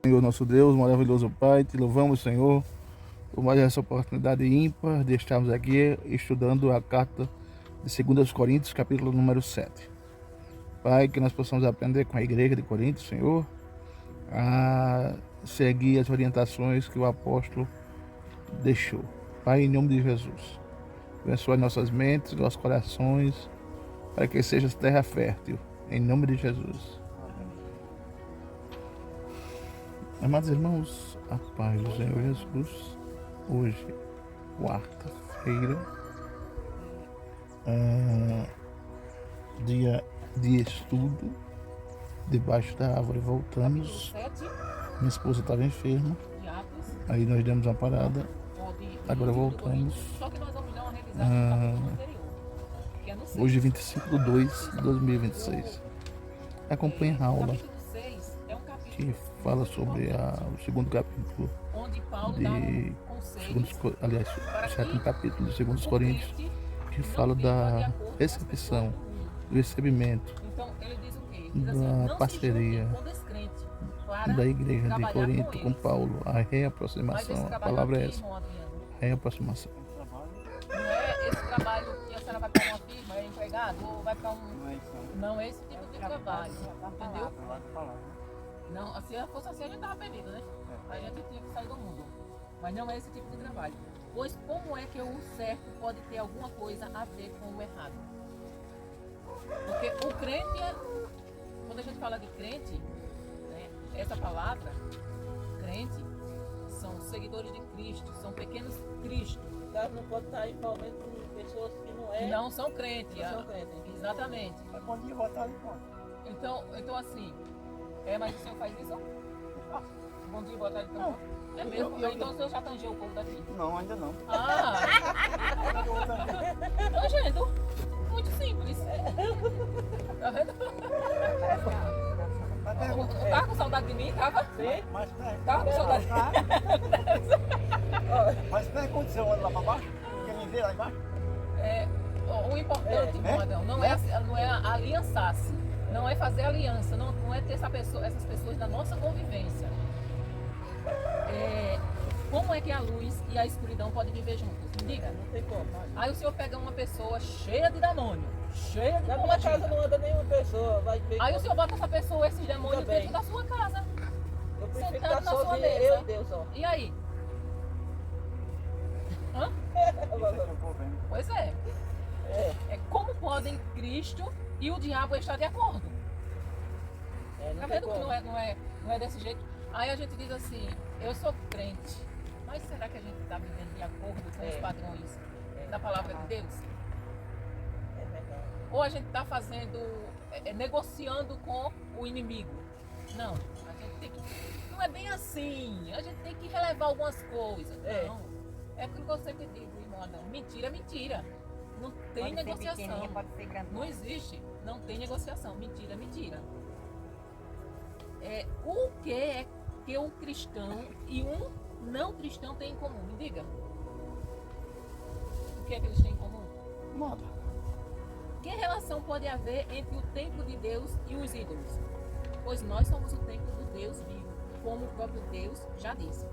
Senhor nosso Deus, maravilhoso Pai, te louvamos, Senhor, por mais essa oportunidade ímpar de estarmos aqui estudando a carta de 2 Coríntios, capítulo número 7. Pai, que nós possamos aprender com a igreja de Coríntios, Senhor, a seguir as orientações que o apóstolo deixou. Pai, em nome de Jesus, abençoe nossas mentes, nossos corações, para que seja terra fértil, em nome de Jesus. Amados irmãos, a paz do Senhor Jesus, hoje, quarta-feira, dia de estudo, debaixo da árvore voltamos. Minha esposa estava enferma, aí nós demos uma parada, agora voltamos. Hoje, 25 de 2 de 2026. Acompanhe a aula que fala sobre o segundo capítulo o sétimo capítulo de 2 Coríntios, que fala da recepção, do recebimento, da parceria da igreja de Corinto com Paulo, a reaproximação. A palavra é essa, reaproximação. Não é esse trabalho que a senhora vai para uma firma, é empregado, ou vai para um... Não é esse tipo de trabalho, entendeu? Não, se fosse assim a gente estava perdido, né? A gente tinha que sair do mundo. Mas não é esse tipo de trabalho. Pois como é que o certo pode ter alguma coisa a ver com o errado? Porque o crente quando a gente fala de crente, né, essa palavra, crente, são seguidores de Cristo, são pequenos Cristos. Não pode estar envolvendo com pessoas que não são crentes. Não são crentes. Exatamente. É bom dia, boa tarde, pronto. Então assim, mas o senhor faz isso? Bom dia, boa tarde, pronto. É mesmo? Então o senhor já tangeu o povo daqui? Não, ainda não. Tangendo. Muito simples. Tá vendo? Tava com saudade de mim? Tava? Sim. Tava com saudade. Mas o que aconteceu lá para baixo? Quer me ver lá embaixo? O importante, Modão, não é aliançar-se. Não é fazer aliança, não é ter essas pessoas da nossa convivência. Como é que a luz e a escuridão podem viver juntos? Me diga. Não tem como. Aí o senhor pega uma pessoa cheia de demônio, cheia de na minha casa não anda nenhuma pessoa. Aí o senhor bota essa pessoa, esses demônios, dentro da sua casa. Eu prefiro sentado ficar na sua sozinho, mesa. eu e Deus, ó. E aí? Hã? Pois é. Como podem Cristo e o diabo estar de acordo? Tá vendo que não é desse jeito? Aí a gente diz assim, eu sou crente, mas será que a gente está vivendo de acordo com os padrões da palavra de Deus? É verdade. Ou a gente está fazendo, negociando com o inimigo? Não, a gente tem que... Não é bem assim, a gente tem que relevar algumas coisas. Não, é aquilo que eu sempre digo, irmão Adão, mentira é mentira. Não tem negociação. Não existe, não tem negociação, mentira é mentira. O que é que um cristão e um não cristão têm em comum? Me diga. O que é que eles têm em comum? Nada. Que relação pode haver entre o templo de Deus e os ídolos? Pois nós somos o templo do Deus vivo, como o próprio Deus já disse.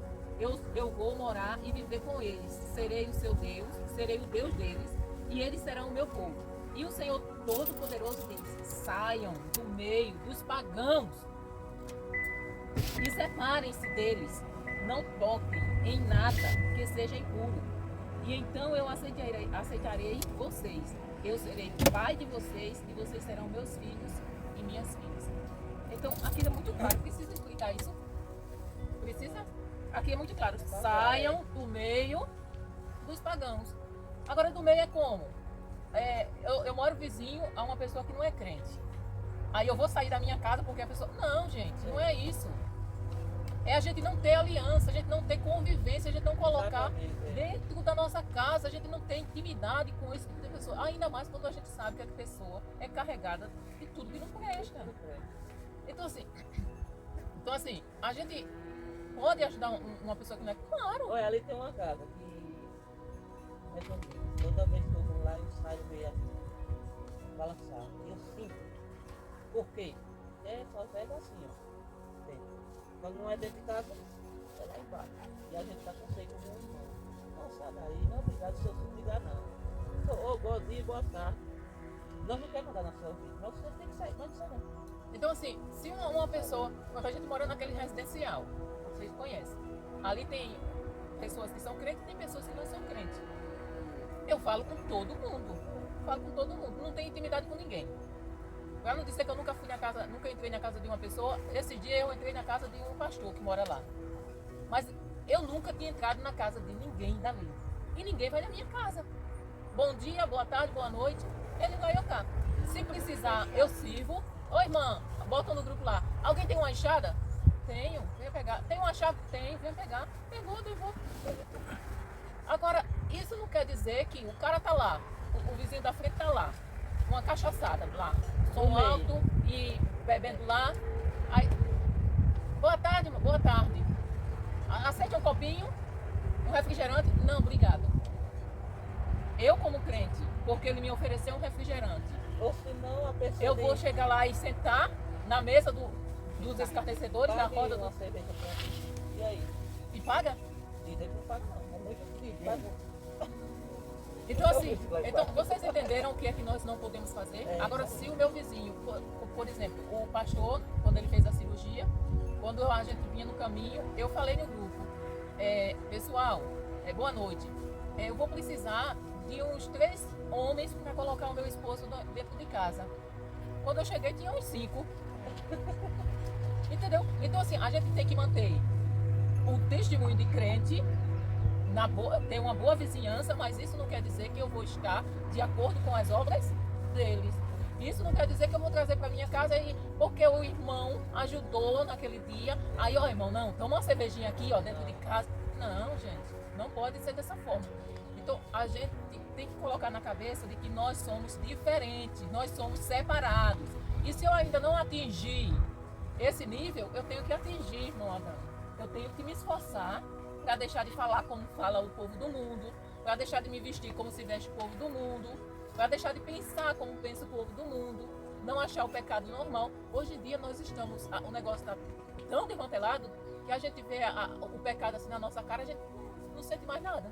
Eu vou morar e viver com eles. Serei o seu Deus, serei o Deus deles, e eles serão o meu povo. E o Senhor Todo-Poderoso diz: saiam do meio dos pagãos e separem-se deles, não toquem em nada que seja impuro. E então eu aceitarei vocês. Eu serei pai de vocês e vocês serão meus filhos e minhas filhas. Então aqui é muito claro, precisa explicar isso? Precisa? Aqui é muito claro, saiam do meio dos pagãos. Agora do meio é como? Eu moro vizinho a uma pessoa que não é crente. Aí eu vou sair da minha casa porque a pessoa... Não, gente, não é isso. É a gente não ter aliança, a gente não ter convivência, a gente não colocar dentro da nossa casa, a gente não ter intimidade com esse tipo de pessoa. Ainda mais quando a gente sabe que a pessoa é carregada de tudo que não presta. Então assim, a gente pode ajudar uma pessoa que não é... Claro. Olha, ali tem uma casa que toda vez que eu vou lá, eu saio meio assim, balançar. E eu sinto. Por quê? Só pega assim, ó. Quando não é dentro de casa, é lá embaixo. E a gente está com sede com o irmão. Não, sai daí, não, obrigado, se eu não ligar não. Ô, bom dia, boa tarde. Nós não queremos mandar na sua vida, mas você tem que sair, manda sair não. Então, assim, se uma pessoa, quando a gente mora naquele residencial, vocês conhecem, ali tem pessoas que são crentes e tem pessoas que não são crentes. Eu falo com todo mundo, não tenho intimidade com ninguém. Pra não dizer que eu nunca entrei na casa de uma pessoa, esse dia eu entrei na casa de um pastor que mora lá. Mas eu nunca tinha entrado na casa de ninguém dali. E ninguém vai na minha casa. Bom dia, boa tarde, boa noite, ele vai cá. Se precisar, eu sirvo. Ô irmã, bota no grupo lá. Alguém tem uma enxada? Tenho, vem pegar. Tem uma chave? Tenho, vem pegar. Pegou, devolvo. Agora, isso não quer dizer que o cara tá lá, o vizinho da frente tá lá, uma cachaçada lá, som alto e bebendo lá. Aí, boa tarde, irmã, boa tarde. Aceite um copinho, um refrigerante? Não, obrigado. Eu como crente, porque ele me ofereceu um refrigerante. Ou se não, a pessoa. Eu vou chegar lá e sentar na mesa dos escarnecedores, na roda uma do. cerveja pra mim. E aí? E paga? Dizem que não paga não. É muito difícil. Então, assim, então, vocês entenderam o que é que nós não podemos fazer? É, agora, se o meu vizinho, por exemplo, o pastor, quando ele fez a cirurgia, quando a gente vinha no caminho, eu falei no grupo, pessoal, boa noite, eu vou precisar de uns 3 homens para colocar o meu esposo dentro de casa. Quando eu cheguei, tinha uns 5. Entendeu? Então, assim, a gente tem que manter o testemunho de crente, ter uma boa vizinhança, mas isso não quer dizer que eu vou estar de acordo com as obras deles. Isso não quer dizer que eu vou trazer para minha casa porque o irmão ajudou naquele dia. Aí, ó, irmão, não, toma uma cervejinha aqui, ó, dentro de casa. Não, gente, não pode ser dessa forma. Então, a gente tem que colocar na cabeça de que nós somos diferentes, nós somos separados. E se eu ainda não atingir esse nível, eu tenho que atingir, irmão Adão. Eu tenho que me esforçar para deixar de falar como fala o povo do mundo, para deixar de me vestir como se veste o povo do mundo, para deixar de pensar como pensa o povo do mundo, não achar o pecado normal. Hoje em dia o negócio está tão desmantelado que a gente vê o pecado assim na nossa cara, a gente não sente mais nada.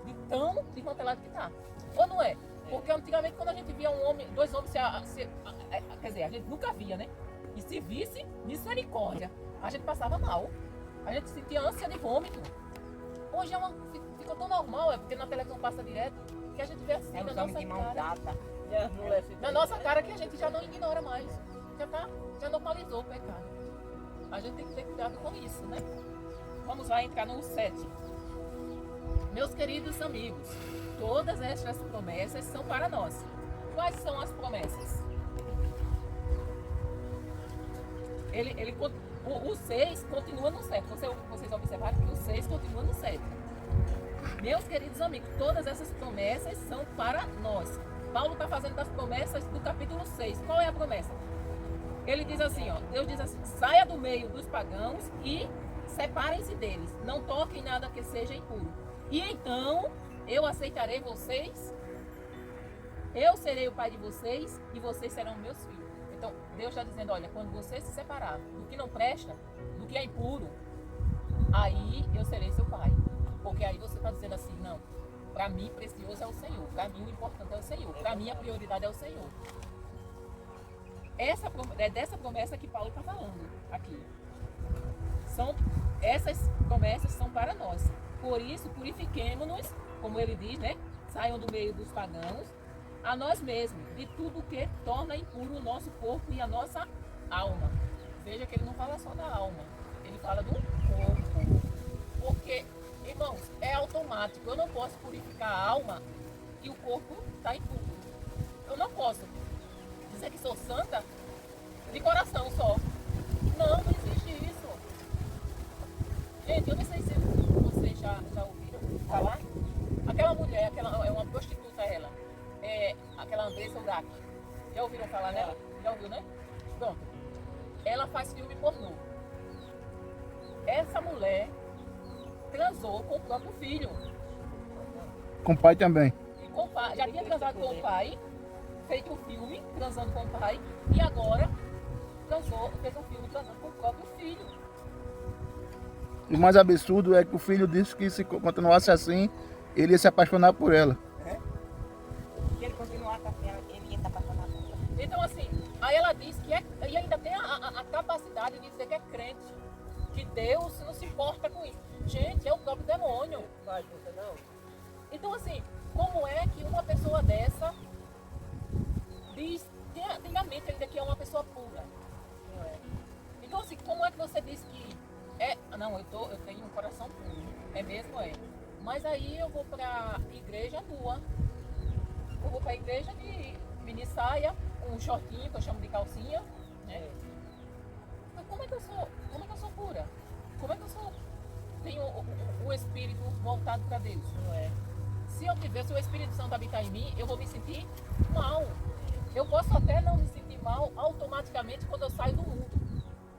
De tão desmantelado que está. Ou não é? Porque antigamente quando a gente via 2 homens quer dizer, a gente nunca via, né? E se visse, misericórdia, a gente passava mal. A gente sentia ânsia de vômito. Hoje ficou tão normal, porque na televisão passa direto, que a gente vê assim na nossa cara. Na nossa cara que a gente já não ignora mais. Já normalizou o pecado. A gente tem que ter cuidado com isso, né? Vamos lá entrar no 7. Meus queridos amigos, todas estas promessas são para nós. Quais são as promessas? O 6 continua no 7. Vocês observaram que o 6 continua no 7. Meus queridos amigos, todas essas promessas são para nós. Paulo está fazendo das promessas do capítulo 6. Qual é a promessa? Ele diz assim, ó, Deus diz assim, saia do meio dos pagãos e separem-se deles. Não toquem nada que seja impuro. E então eu aceitarei vocês, eu serei o pai de vocês e vocês serão meus filhos. Então, Deus está dizendo, olha, quando você se separar do que não presta, do que é impuro, aí eu serei seu pai. Porque aí você está dizendo assim, não, para mim precioso é o Senhor, para mim o importante é o Senhor, para mim a prioridade é o Senhor. É dessa promessa que Paulo está falando aqui. Essas promessas são para nós. Por isso, purifiquemo-nos, como ele diz, né? Saiam do meio dos pagãos, a nós mesmos, de tudo que torna impuro o nosso corpo e a nossa alma. Veja que ele não fala só da alma, ele fala do corpo. Porque, irmãos, é automático. Eu não posso purificar a alma e o corpo está impuro. Eu não posso dizer que sou santa de coração só. Não existe isso. Gente, eu não sei se vocês já ouviram falar. Aquela mulher, é uma prostituta ela. Aquela Andressa Urach. Já ouviram falar nela? Já ouviu, né? Pronto. Ela faz filme pornô. Essa mulher transou com o próprio filho. Com o pai também. E com o pai. Já tinha transado com o pai, feito um filme transando com o pai, e agora fez um filme transando com o próprio filho. E o mais absurdo é que o filho disse que se continuasse assim, ele ia se apaixonar por ela. Se ele continuar com ela, ele ia estar apaixonado por ela. Então, assim, aí ela diz que e ainda tem a capacidade de dizer que é crente, que Deus não se importa com isso. Gente, é o próprio demônio. Faz você não? Então, assim, como é que uma pessoa dessa diz, tem a mente ainda que é uma pessoa pura? Não é. Então, assim, como é que você diz que não, eu tenho um coração puro. É mesmo, é. Mas aí eu vou pra igreja nua. Eu vou pra igreja de mini saia, um shortinho, que eu chamo de calcinha, né? Então, como é que eu sou pura? Como é que eu tenho o espírito voltado para Deus? Não é. Se o Espírito Santo habitar em mim, eu vou me sentir mal. Eu posso até não me sentir mal automaticamente quando eu saio do mundo,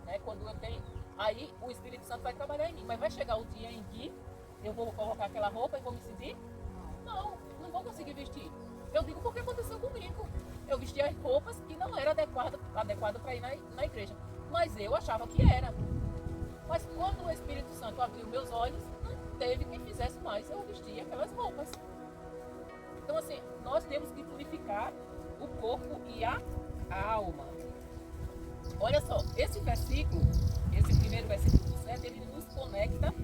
né? Quando eu tenho, aí o Espírito Santo vai trabalhar em mim, mas vai chegar o dia em que eu vou colocar aquela roupa e vou me sentir? Não vou conseguir vestir. Eu digo porque aconteceu comigo. Eu vestia as roupas que não era adequado para ir na igreja, mas eu achava que era. Mas quando o Espírito Santo abriu meus olhos, não teve quem fizesse mais eu vestir aquelas roupas. Então, assim, nós temos que purificar o corpo e a alma. Olha só, esse primeiro versículo do 7, ele nos conecta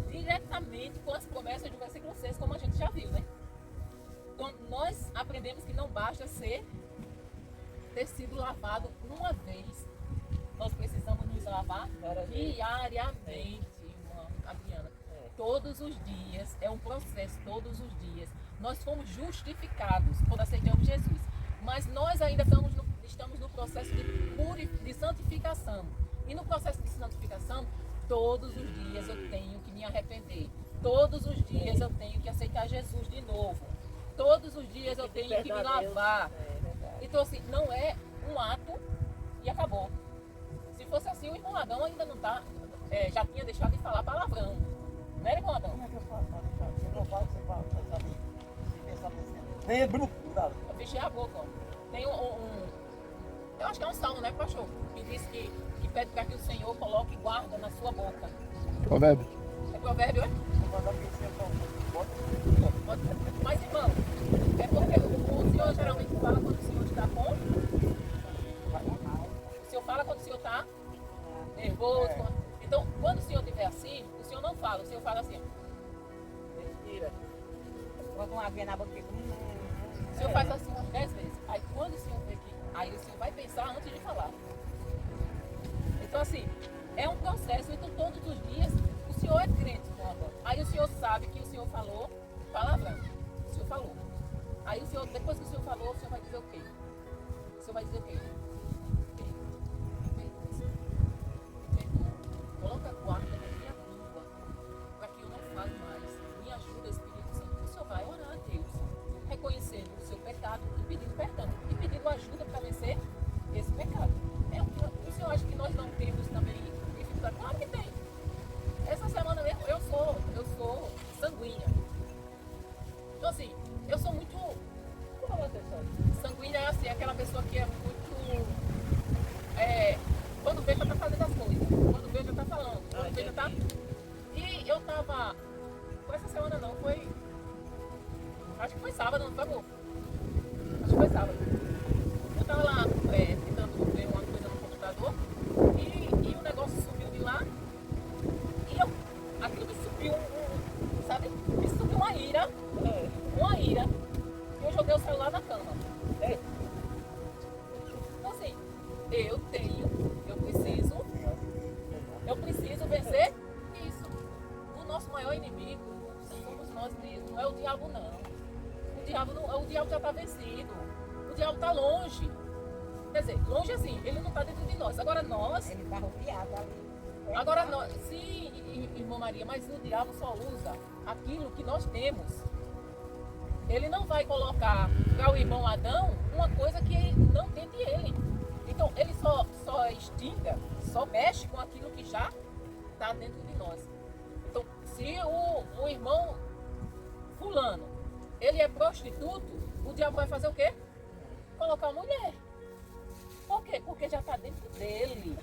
diretamente com as promessas do versículo 6, como a gente já viu, né? Então, nós aprendemos que não basta ter sido lavado uma vez. Nós precisamos nos lavar diariamente, irmã Adriana. Todos os dias, é um processo, todos os dias. Nós fomos justificados quando aceitamos Jesus. Mas nós ainda estamos no processo de santificação. E no processo de santificação, todos os dias eu tenho que me arrepender. Todos os dias eu tenho que aceitar Jesus de novo. Todos os dias eu tenho que me lavar. Então, assim, não é um ato e acabou. Se fosse assim, o irmão Adão ainda não tá, já tinha deixado de falar palavrão. Não é, irmão Adão? Como é que eu faço? Você não fala, você fala, sabe? Se pensa assim. Nem é bruto, sabe? Eu fechei a boca, ó. Tem eu acho que é um salmo, né, pastor? Que diz que pede para que o Senhor coloque guarda na sua boca. Provérbio. É provérbio, é? Mas, irmão, é porque o Senhor geralmente fala quando o Senhor está com. O Senhor fala quando o Senhor está nervoso. Então, quando o Senhor estiver assim, o Senhor não fala, o Senhor fala assim. Respira. Bota uma aguinha na boca e O Senhor faz assim umas 10 vezes. Aí quando o Senhor vê que. Aí o Senhor vai pensar antes de falar. Então, assim, é um processo. Então, todos os dias, o Senhor é crente, irmão Antônio. Aí o Senhor sabe que o Senhor falou palavrão. O Senhor falou. Aí o Senhor, depois que o Senhor falou, o Senhor vai dizer o quê? O Senhor vai dizer o quê? Coloca a guarda na minha língua, para que eu não fale mais. Me ajuda, Espírito Santo. O Senhor vai orar a Deus, reconhecendo o seu pecado e pedindo perdão. E pedindo ajuda para vencer esse pecado. O Senhor acha que nós não temos também dificuldade? Claro que tem. Essa semana mesmo eu sou sanguínea. Então, assim, eu sou muito. Como é que sanguínea é assim, aquela pessoa que é muito. Quando vê já tá fazendo as coisas. Quando vê já tá falando. Quando vê já tá. E eu tava. Foi essa semana não, foi. Acho que foi sábado, não foi, amor? Acho que foi sábado. Eu tava lá tentando ver uma coisa no computador e o negócio subiu de lá e aquilo me subiu sabe? Me subiu uma ira. E eu joguei o celular na cama. Então, assim, eu preciso vencer isso. O nosso maior inimigo somos nós mesmos, não é o diabo não. O diabo já está vencido. O diabo está longe. Quer dizer, longe assim, ele não está dentro de nós. Agora nós. ele está rodeado ali. Agora nós. Sim, irmã Maria, mas o diabo só usa aquilo que nós temos. Ele não vai colocar para o irmão Adão uma coisa que não tem de ele. Então, ele só extinga, só mexe com aquilo que já está dentro de nós. Então, se o irmão fulano, ele é prostituto, o diabo vai fazer o quê? Colocar a mulher. Por quê? Porque já está dentro dele.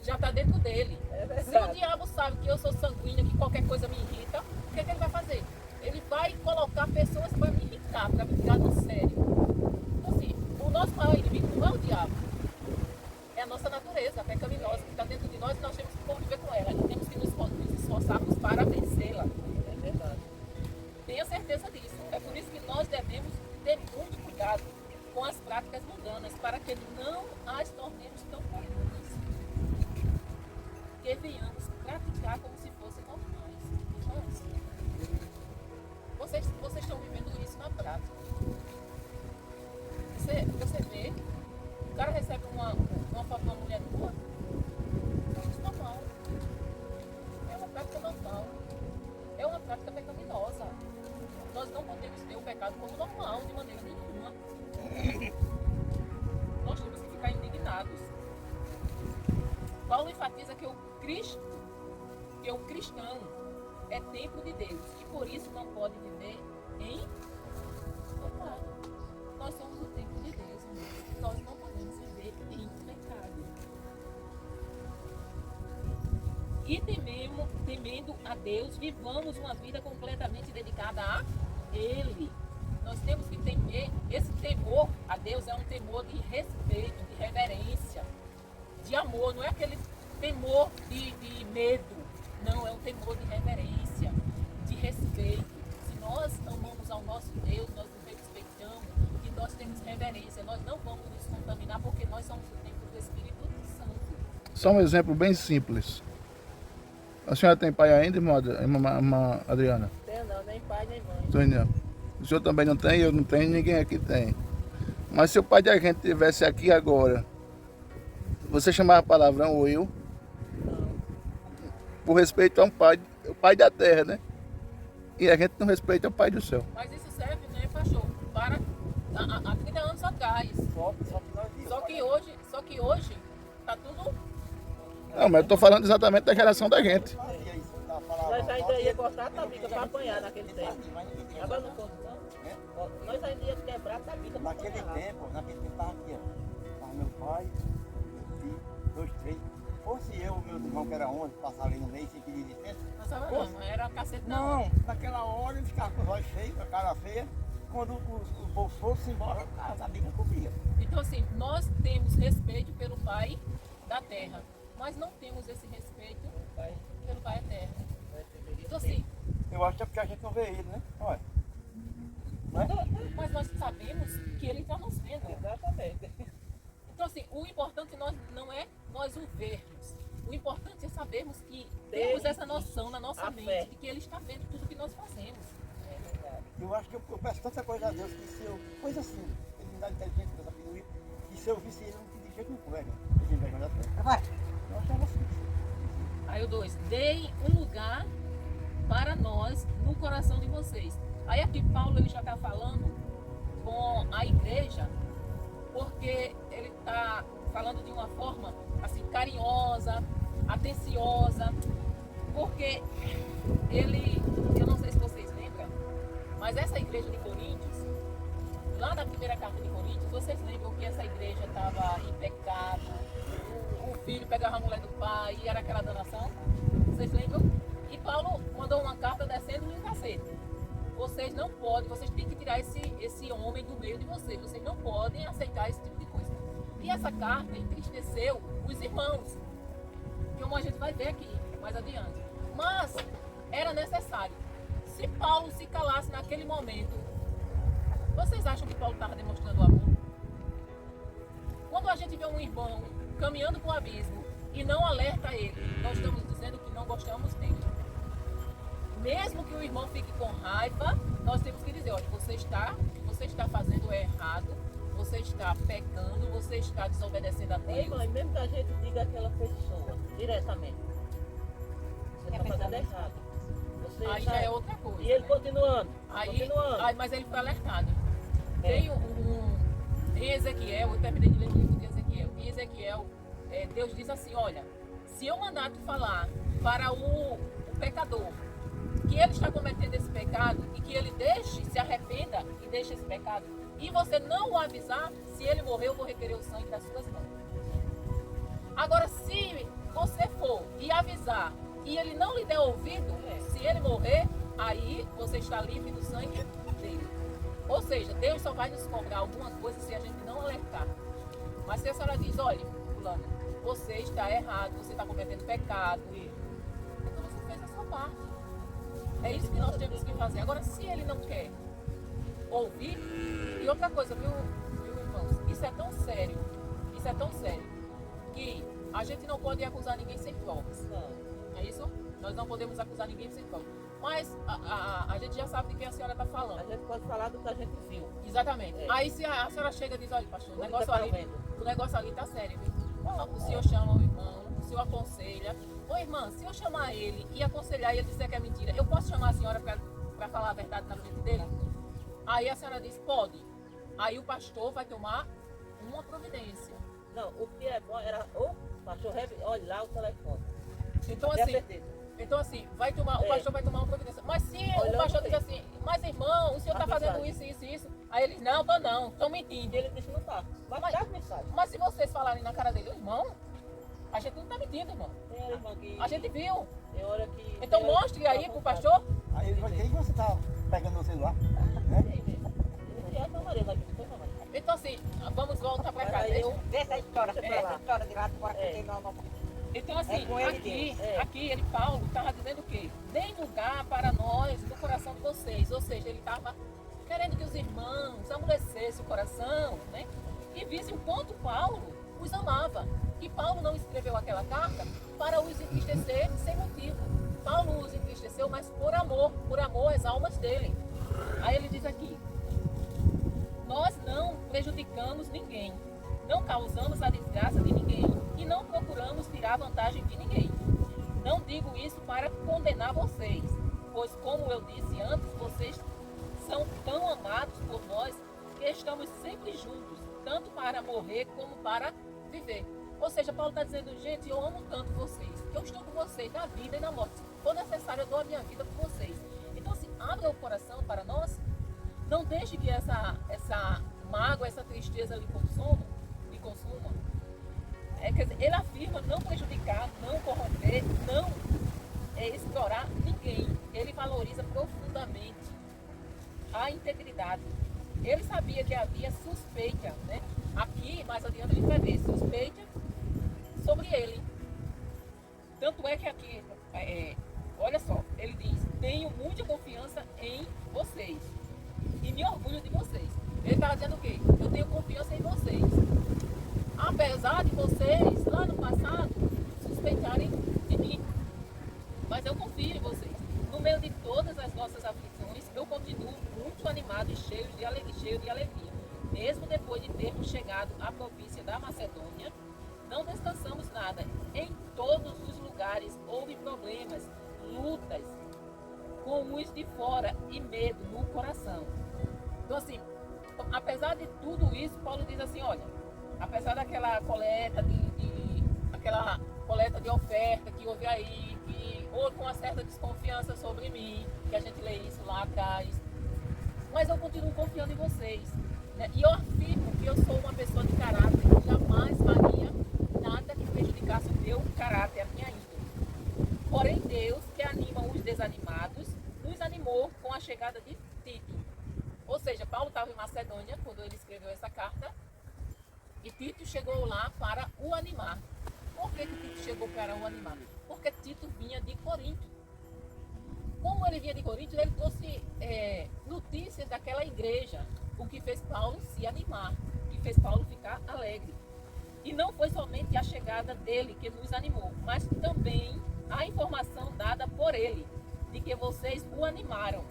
já está dentro dele. É Se o verdade. diabo sabe que eu sou sanguínea, que qualquer coisa me irrita, o que, é que ele vai fazer? Ele vai colocar pessoas para me irritar, para me tirar do sério. Então, assim, o nosso maior inimigo não é o diabo. É a nossa natureza pecaminosa que está dentro de nós e nós temos que conviver com ela. E temos que nos esforçarmos para vencê-la. É verdade. Tenha certeza disso. É por isso que nós devemos ter muito cuidado com as práticas mundanas, para que não as tornemos tão comuns. Que venhamos praticar como se fossem normais. Irmãos, vocês estão vivendo isso na prática. Você vê, o cara recebe uma foto de uma mulher nua, isso é normal. É uma prática normal. É uma prática pecaminosa. Nós não podemos ter o pecado como normal de maneira nenhuma. Nós temos que ficar indignados. Paulo enfatiza que o cristão é templo de Deus e por isso não pode viver em pecado. Nós somos o templo de Deus, irmãos. Nós não podemos viver em pecado. E temendo a Deus, vivamos uma vida completamente dedicada a Ele. Nós temos que temer. Esse temor a Deus é um temor de respeito, de reverência, de amor. Não é aquele temor de medo. Não, é um temor de reverência, de respeito. Se nós amamos ao nosso Deus, nós o respeitamos e nós temos reverência. Nós não vamos nos contaminar porque nós somos o templo do Espírito Santo. Só um exemplo bem simples. A senhora tem pai ainda, irmã Adriana? Tem não, nem pai nem mãe. Entendeu? O senhor também não tem, eu não tenho, ninguém aqui tem. Mas se o pai da gente estivesse aqui agora, você chamava palavrão ou eu? Não. Por respeito a o pai da terra, né? E a gente não respeita o pai do céu. Mas isso serve, né, pastor, para há 30 anos atrás. Só que hoje está tudo. Não, mas eu tô falando exatamente da geração da gente. Nós ainda ia cortar a tabica para apanhar naquele tempo. Agora não conta, não? Nós ainda ia quebrar a tabica para Naquele apanhar. tempo estava aqui, ó. Tava meu pai, meu filho, 2, 3. Fosse eu, meu irmão, que era 11, passar ali no meio sem pedir licença. Não era cacete Não, naquela hora ele ficava com os olhos feios, com a cara feia. Quando o povo fosse embora, a tabica comia. Então, assim, nós temos respeito pelo Pai da terra, mas não temos esse respeito pelo Pai eterno. Então, assim, Eu acho que é porque a gente não vê ele, né? Olha. Não é? mas nós sabemos que Ele está nos vendo. Exatamente. Então, assim, o importante não é nós o vermos. O importante é sabermos que temos essa noção na nossa A mente fé. de que Ele está vendo tudo que nós fazemos. É verdade. Eu acho que eu peço tanta coisa a Deus que se eu. Coisa assim, ele me dá inteligência para saber que se eu visse ele, eu não pedia jeito nenhum com ele. Eu tinha vergonha da terra. Vai! Eu achava assim. Aí o 2, deem um lugar para nós no coração de vocês. Aí aqui Paulo ele já está falando com a igreja, porque ele está falando de uma forma assim carinhosa, atenciosa, porque eu não sei se vocês lembram, mas essa igreja de Coríntios, lá na primeira carta de Coríntios, vocês lembram que essa igreja estava em pecado, o filho pegava a mulher do pai e era aquela danação? Vocês lembram? E Paulo mandou uma carta descendo em um cacete. Vocês não podem, vocês têm que tirar esse homem do meio de vocês. Vocês não podem aceitar esse tipo de coisa. E essa carta entristeceu os irmãos, como a gente vai ver aqui mais adiante. Mas era necessário. Se Paulo se calasse naquele momento, vocês acham que Paulo estava demonstrando amor? Quando a gente vê um irmão caminhando para o abismo e não alerta ele, nós estamos dizendo que não gostamos dele. Mesmo que o irmão fique com raiva, nós temos que dizer, olha, o que você está fazendo é errado, você está pecando, você está desobedecendo a Ei, Deus. mãe, mesmo que a gente diga aquela pessoa diretamente, você está fazendo errado. Você Aí tá- já é outra coisa. E ele né? continuando. Mas ele foi alertado. É. Tem em Ezequiel, eu terminei de ler o livro de Ezequiel. Em Ezequiel, Deus diz assim, olha, se eu mandar tu falar para o pecador que ele está cometendo esse pecado e que ele se arrependa e deixe esse pecado, e você não o avisar, se ele morrer, eu vou requerer o sangue das suas mãos. Agora, se você for e avisar e ele não lhe der ouvido, se ele morrer, aí você está livre do sangue dele. Ou seja, Deus só vai nos cobrar alguma coisa se a gente não alertar. Mas se a senhora diz, olha, fulano, você está errado, você está cometendo pecado, então você fez a sua parte. É isso que nós temos que fazer. Agora, se ele não quer ouvir, e outra coisa, viu irmãos, isso é tão sério, que a gente não pode acusar ninguém sem provas. É isso? Nós não podemos acusar ninguém sem provas. Mas a gente já sabe de quem a senhora está falando. A gente pode falar do que a gente viu. Exatamente. É. Aí se a senhora chega e diz, olha, pastor, o O que negócio tá ali vendo? o negócio ali tá sério, viu? O senhor chama o irmão, o senhor aconselha. Ô irmã, se eu chamar ele e aconselhar e ele disser que é mentira, eu posso chamar a senhora para falar a verdade na frente dele? Aí a senhora diz, pode. Aí o pastor vai tomar uma providência. Não, o que é bom era o pastor olha lá o telefone. Então Tenha assim, certeza. o pastor vai tomar uma providência. Mas se Olha, o pastor eu diz assim, mas irmão, o senhor está fazendo mensagem. isso. Aí ele diz, não, tô não, estão mentindo. E ele disse, não tá. Vai dar mensagem. Mas se vocês falarem na cara dele, irmão, a gente não está mentindo, irmão. Tem hora, irmão, que... A gente viu. Tem hora que... Então tem hora mostre que aí tá pro vontade. pastor. Aí ele vai dizer, e você tá pegando o celular? Né? Tem mesmo. Ele é Maria, vai que foi, mamãe. Então assim, vamos voltar para cá. Aí Deixa. eu- Vê essa história, Deixa essa pra lá. história de lá, tu pode É. ter nova. Então assim, É com ele aqui, Deus. É. aqui ele, Paulo, estava dizendo o quê? Deem lugar para nós no coração de vocês. Ou seja, ele estava querendo que os irmãos amolecessem o coração, né? E vissem o quanto Paulo os amava. E Paulo não escreveu aquela carta para os entristecer sem motivo. Paulo os entristeceu, mas por amor às almas dele. Aí ele diz aqui, nós não prejudicamos ninguém, não causamos a desgraça de ninguém e não procuramos tirar vantagem de ninguém. Não digo isso para condenar vocês, pois como eu disse antes, vocês são tão amados por nós que estamos sempre juntos, tanto para morrer como para viver. Ou seja, Paulo está dizendo, gente, eu amo tanto vocês, que eu estou com vocês na vida e na morte. Se for necessário, eu dou a minha vida por vocês. Então, assim, abra o coração para nós. Não deixe que essa mágoa, essa tristeza lhe consuma. Quer dizer, ele afirma não prejudicar, não corromper, não explorar ninguém. Ele valoriza profundamente a integridade. Ele sabia que havia suspeita, né? Aqui, mais adiante, a gente vai ver suspeita sobre ele. Tanto é que aqui, olha só, ele diz, tenho muita confiança em vocês e me orgulho de vocês. Ele estava dizendo o quê? Eu tenho confiança em vocês. Apesar de vocês, lá no passado, suspeitarem de mim. Mas eu confio em vocês. No meio de todas as nossas aflições, eu continuo muito animado e cheio de alegria. Mesmo depois de termos chegado à província da Macedônia, não descansamos nada. Em todos os lugares houve problemas, lutas com os de fora e medo no coração. Então assim, apesar de tudo isso, Paulo diz assim, olha, apesar daquela coleta de oferta que houve aí, que houve uma certa desconfiança sobre mim, que a gente lê isso lá atrás, mas eu continuo confiando em vocês, né? E eu afirmo que eu sou uma pessoa de caráter que jamais faria nada que prejudicasse o meu caráter, a minha índole. Porém, Deus, que anima os desanimados, nos animou com a chegada de Tito. Ou seja, Paulo estava em Macedônia quando ele escreveu essa carta, e Tito chegou lá para o animar. Por que Tito chegou para o animar? Porque Tito vinha de Corinto. Como ele vinha de Corinto, ele trouxe notícias daquela igreja, o que fez Paulo se animar, o que fez Paulo ficar alegre. E não foi somente a chegada dele que nos animou, mas também a informação dada por ele, de que vocês o animaram.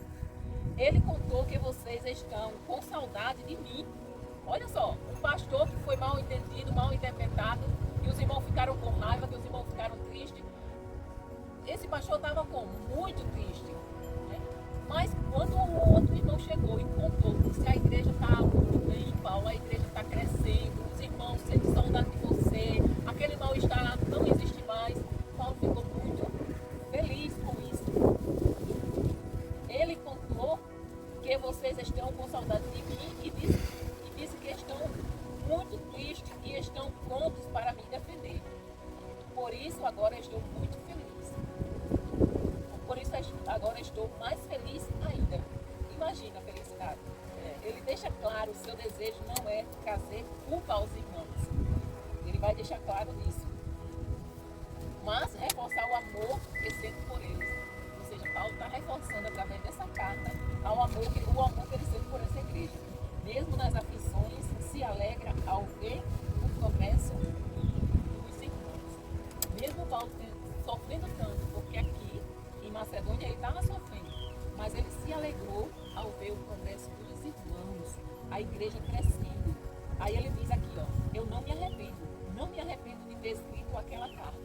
Ele contou que vocês estão com saudade de mim. Olha só, um pastor que foi mal entendido, mal interpretado, que os irmãos ficaram com raiva, que os irmãos ficaram tristes. Esse pastor estava como? Muito triste. Né? Mas quando o outro irmão chegou e contou que se a igreja está muito bem, Paulo, a igreja está crescendo, os irmãos sentem saudade de você, aquele mal-estar não existe mais, Paulo ficou muito feliz com isso. Ele contou que vocês estão com saudade de mim e disse que estão muito tristes e estão prontos para me defender. Por isso, agora, deixa claro, o seu desejo não é trazer culpa aos irmãos. Ele vai deixar claro nisso. Mas reforçar o amor que sente por eles. Ou seja, Paulo está reforçando através dessa carta o amor que ele sente por essa igreja. Mesmo nas aflições, se alegra ao ver o progresso dos irmãos. Mesmo Paulo sofrendo tanto, porque aqui em Macedônia ele estava sofrendo, mas ele se alegrou ao ver o progresso dos irmãos, a igreja crescendo. Aí ele diz aqui, ó, eu não me arrependo de ter escrito aquela carta.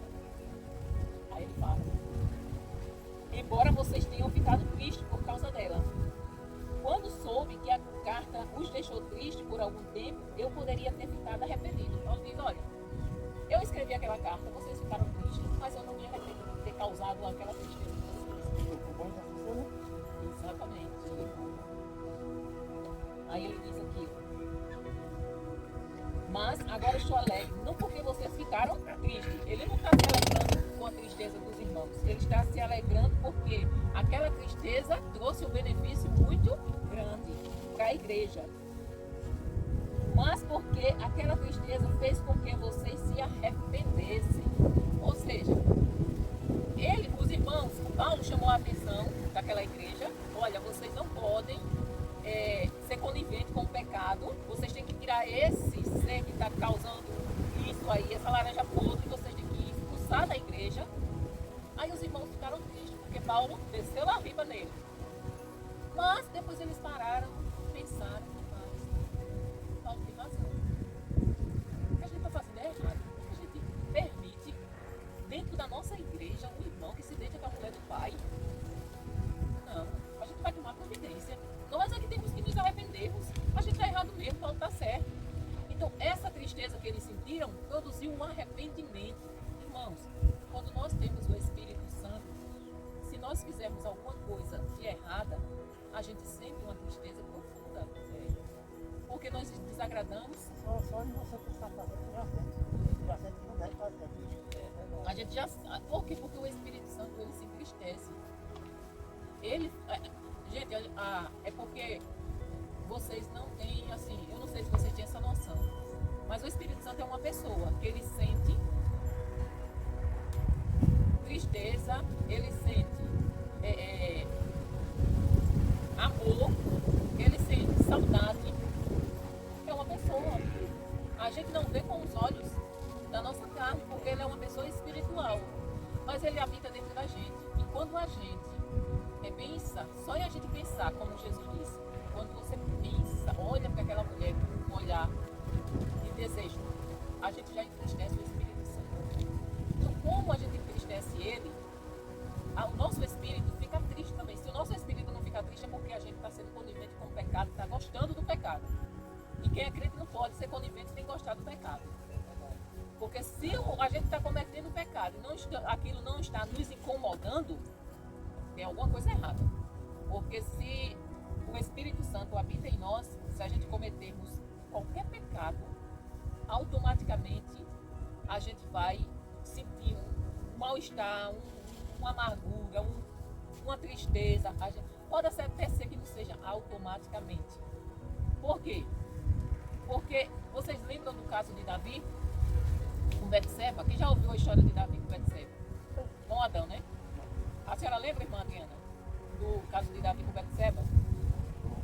Aí ele fala, embora vocês tenham ficado tristes por causa dela. Quando soube que a carta os deixou tristes por algum tempo, eu poderia ter ficado arrependido. Paulo diz, olha, eu escrevi aquela carta, vocês ficaram tristes, mas eu não me arrependo de ter causado aquela tristeza em vocês. Exatamente. Aí ele diz aqui, mas agora estou alegre, não porque vocês ficaram tristes. Ele não está se alegrando com a tristeza dos irmãos. Ele está se alegrando porque aquela tristeza trouxe um benefício muito grande para a igreja. Mas porque aquela tristeza fez com que vocês se arrependessem. Ou seja, os irmãos, Paulo chamou a atenção daquela igreja. Olha, vocês não podem ser coniventes com o pecado. Vocês têm que tirar esse ser que está causando isso aí, essa laranja podre, vocês têm que expulsar da igreja. Aí os irmãos ficaram tristes, porque Paulo desceu lá riba nele. Mas depois eles pararam, pensaram, mas Paulo tem razão. O que a gente está fazendo é errado. A gente permite, dentro da nossa igreja, um irmão que se deita com a mulher do pai. Não, a gente vai tomar providência. Nós é que temos que nos arrependermos. A gente está errado mesmo, Paulo está certo. Então, essa tristeza que eles sentiram produziu um arrependimento. Irmãos, quando nós temos o Espírito Santo, se nós fizermos alguma coisa de errada, a gente sente uma tristeza profunda. Porque nós desagradamos. Só de você pensar fazendo, já sente que não deve fazer. A gente já sabe. Por quê? Porque o Espírito Santo, ele se entristece. Ele... Gente, é porque vocês não têm, assim, eu não sei se vocês têm essa noção, mas o Espírito Santo é uma pessoa que ele sente tristeza, ele sente amor, ele sente saudade. É uma pessoa. A gente não vê com os olhos da nossa carne, porque ele é uma pessoa espiritual, mas ele habita dentro da gente. E quando a gente pensa, só em a gente pensar, como Jesus disse, quando você pensa, olha para aquela mulher com um olhar de desejo, a gente já entristece o Espírito Santo. Então, como a gente entristece ele, o nosso espírito fica triste também. Se o nosso espírito não fica triste, é porque a gente está sendo conivente com o pecado, está gostando do pecado. E quem é crente não pode ser conivente sem gostar do pecado. Porque se a gente está cometendo pecado e aquilo não está nos incomodando, tem alguma coisa errada. Porque se o Espírito Santo habita em nós, se a gente cometermos qualquer pecado, automaticamente a gente vai sentir um mal-estar, uma amargura, uma tristeza. A gente pode até ser que não seja automaticamente. Por quê? Porque vocês lembram do caso de Davi com Betseba? Quem já ouviu a história de Davi com Betseba? Com Adão, né? A senhora lembra, irmã Adriana, do caso de Davi com Betseba?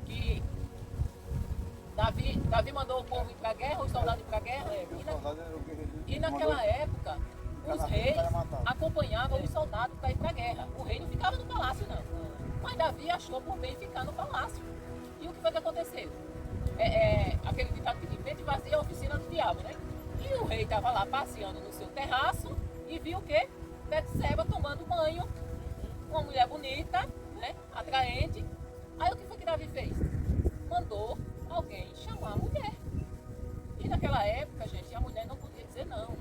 Que Davi mandou o povo ir para a guerra, os soldados ir para a guerra. E naquela época, os reis acompanhavam os soldados para ir para a guerra. O rei não ficava no palácio, não. Mas Davi achou por bem ficar no palácio. E o que foi que aconteceu? Aquele ditado que diz, mente vazia é a oficina do diabo, né? E o rei estava lá passeando no seu terraço e viu o quê? Betseba tomando banho. Uma mulher bonita, né, atraente. Aí o que foi que Davi fez? Mandou alguém chamar a mulher. E naquela época, gente, a mulher não podia dizer não.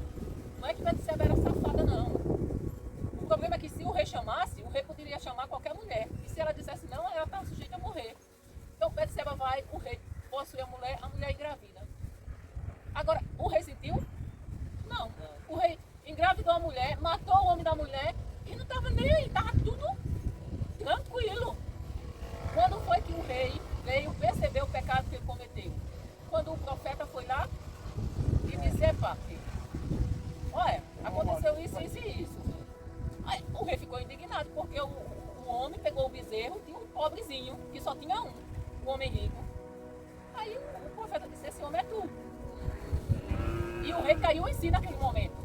Não é que Betseba era safada, não. O problema é que se o rei chamasse, o rei poderia chamar qualquer mulher. E se ela dissesse não, ela estava sujeita a morrer. Então Betseba vai, o rei possui a mulher engravida. Agora, o rei sentiu? Não. O rei engravidou a mulher, matou o homem da mulher e não estava nem aí, estava tudo tranquilo. Quando foi que o rei veio perceber o pecado que ele cometeu? homem é tu. E o rei caiu em si naquele momento.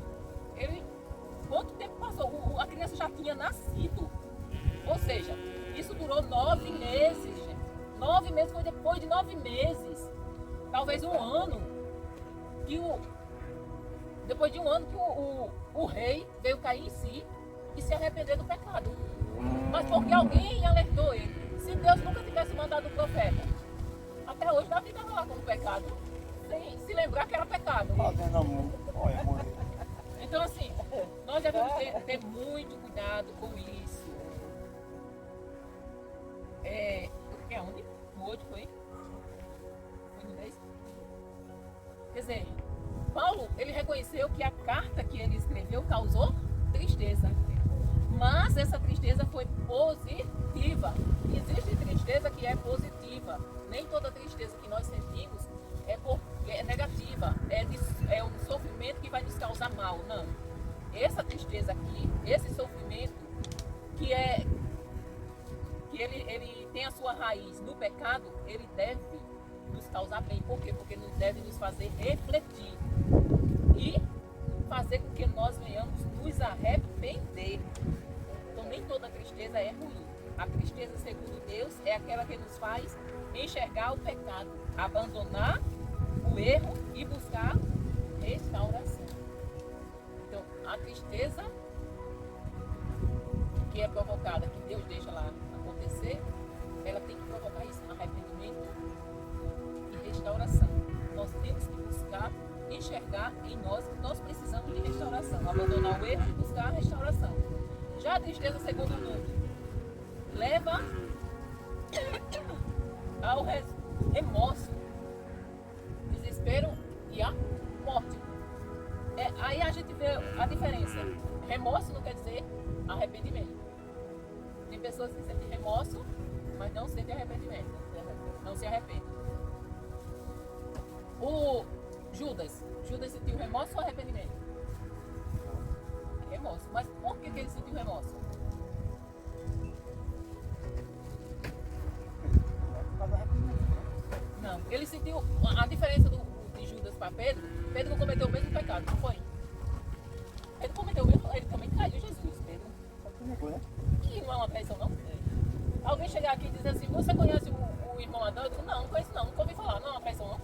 Quanto tempo passou? A criança já tinha nascido. Ou seja, isso durou 9 meses, gente. 9 meses, foi depois de 9 meses. Talvez um ano. Depois de um ano que o rei veio cair em si e se arrepender do pecado. Mas porque alguém alertou ele. Se Deus nunca tivesse mandado o profeta, até hoje Davi estava lá com o pecado, sem se lembrar que era pecado. Fazendo amor. Olha, amor. Então assim, nós devemos ter muito cuidado com isso. Que é onde? No 8 foi? Foi no 10? Quer dizer, Paulo, ele reconheceu que a carta que ele escreveu causou tristeza. Mas essa tristeza foi positiva. Existe tristeza que é positiva. Nem toda tristeza que nós sentimos é negativa. É um sofrimento que vai nos causar mal. Não. Essa tristeza aqui, esse sofrimento que ele tem a sua raiz no pecado, ele deve nos causar bem. Por quê? Porque ele deve nos fazer refletir e fazer com que nós venhamos nos arrepender. Então nem toda tristeza é ruim. A tristeza, segundo Deus, é aquela que nos faz enxergar o pecado, abandonar o erro e buscar restauração. Então a tristeza que é provocada, que Deus deixa lá acontecer, ela tem que provocar isso, arrependimento e restauração. Nós temos que buscar enxergar em nós que nós precisamos de restauração, abandonar o erro e buscar a restauração. Já a tristeza, segundo o mundo, leva ao remorso, desespero e a morte. Aí a gente vê a diferença. Remorso não quer dizer arrependimento. Tem pessoas que sentem remorso, mas não sentem arrependimento. Não se arrependem. O Judas sentiu remorso ou arrependimento? Remorso. Mas por que ele sentiu remorso? Não. Ele sentiu a diferença de Judas para Pedro. Pedro não cometeu o mesmo pecado, não foi? Pedro cometeu o mesmo, ele também traiu Jesus, Pedro. Que não é uma traição, não? Alguém chegar aqui e dizer assim, você conhece o irmão Adão? Eu digo, não conheço não, nunca ouvi falar, não é uma traição, não?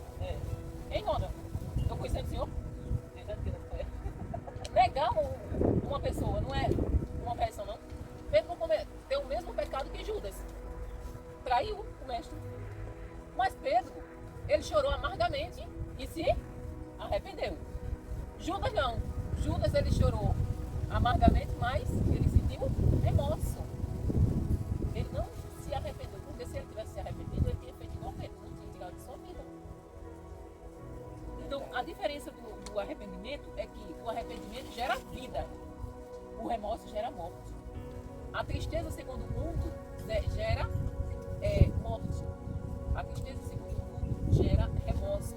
Hein, Ronda? Eu conhecendo o senhor? Negar uma pessoa não é uma traição, não? Pedro não cometeu o mesmo pecado que Judas. Traiu o mestre. Mas Pedro, ele chorou amargamente e se arrependeu. Judas não. Judas, ele chorou amargamente, mas ele sentiu remorso. Ele não se arrependeu, porque se ele tivesse se arrependido, ele tinha feito igual Pedro, não tinha tirado de sua vida. Então, a diferença do arrependimento é que o arrependimento gera vida, o remorso gera morte. A tristeza, segundo o mundo, gera morte. A tristeza, segundo o mundo, gera remorso.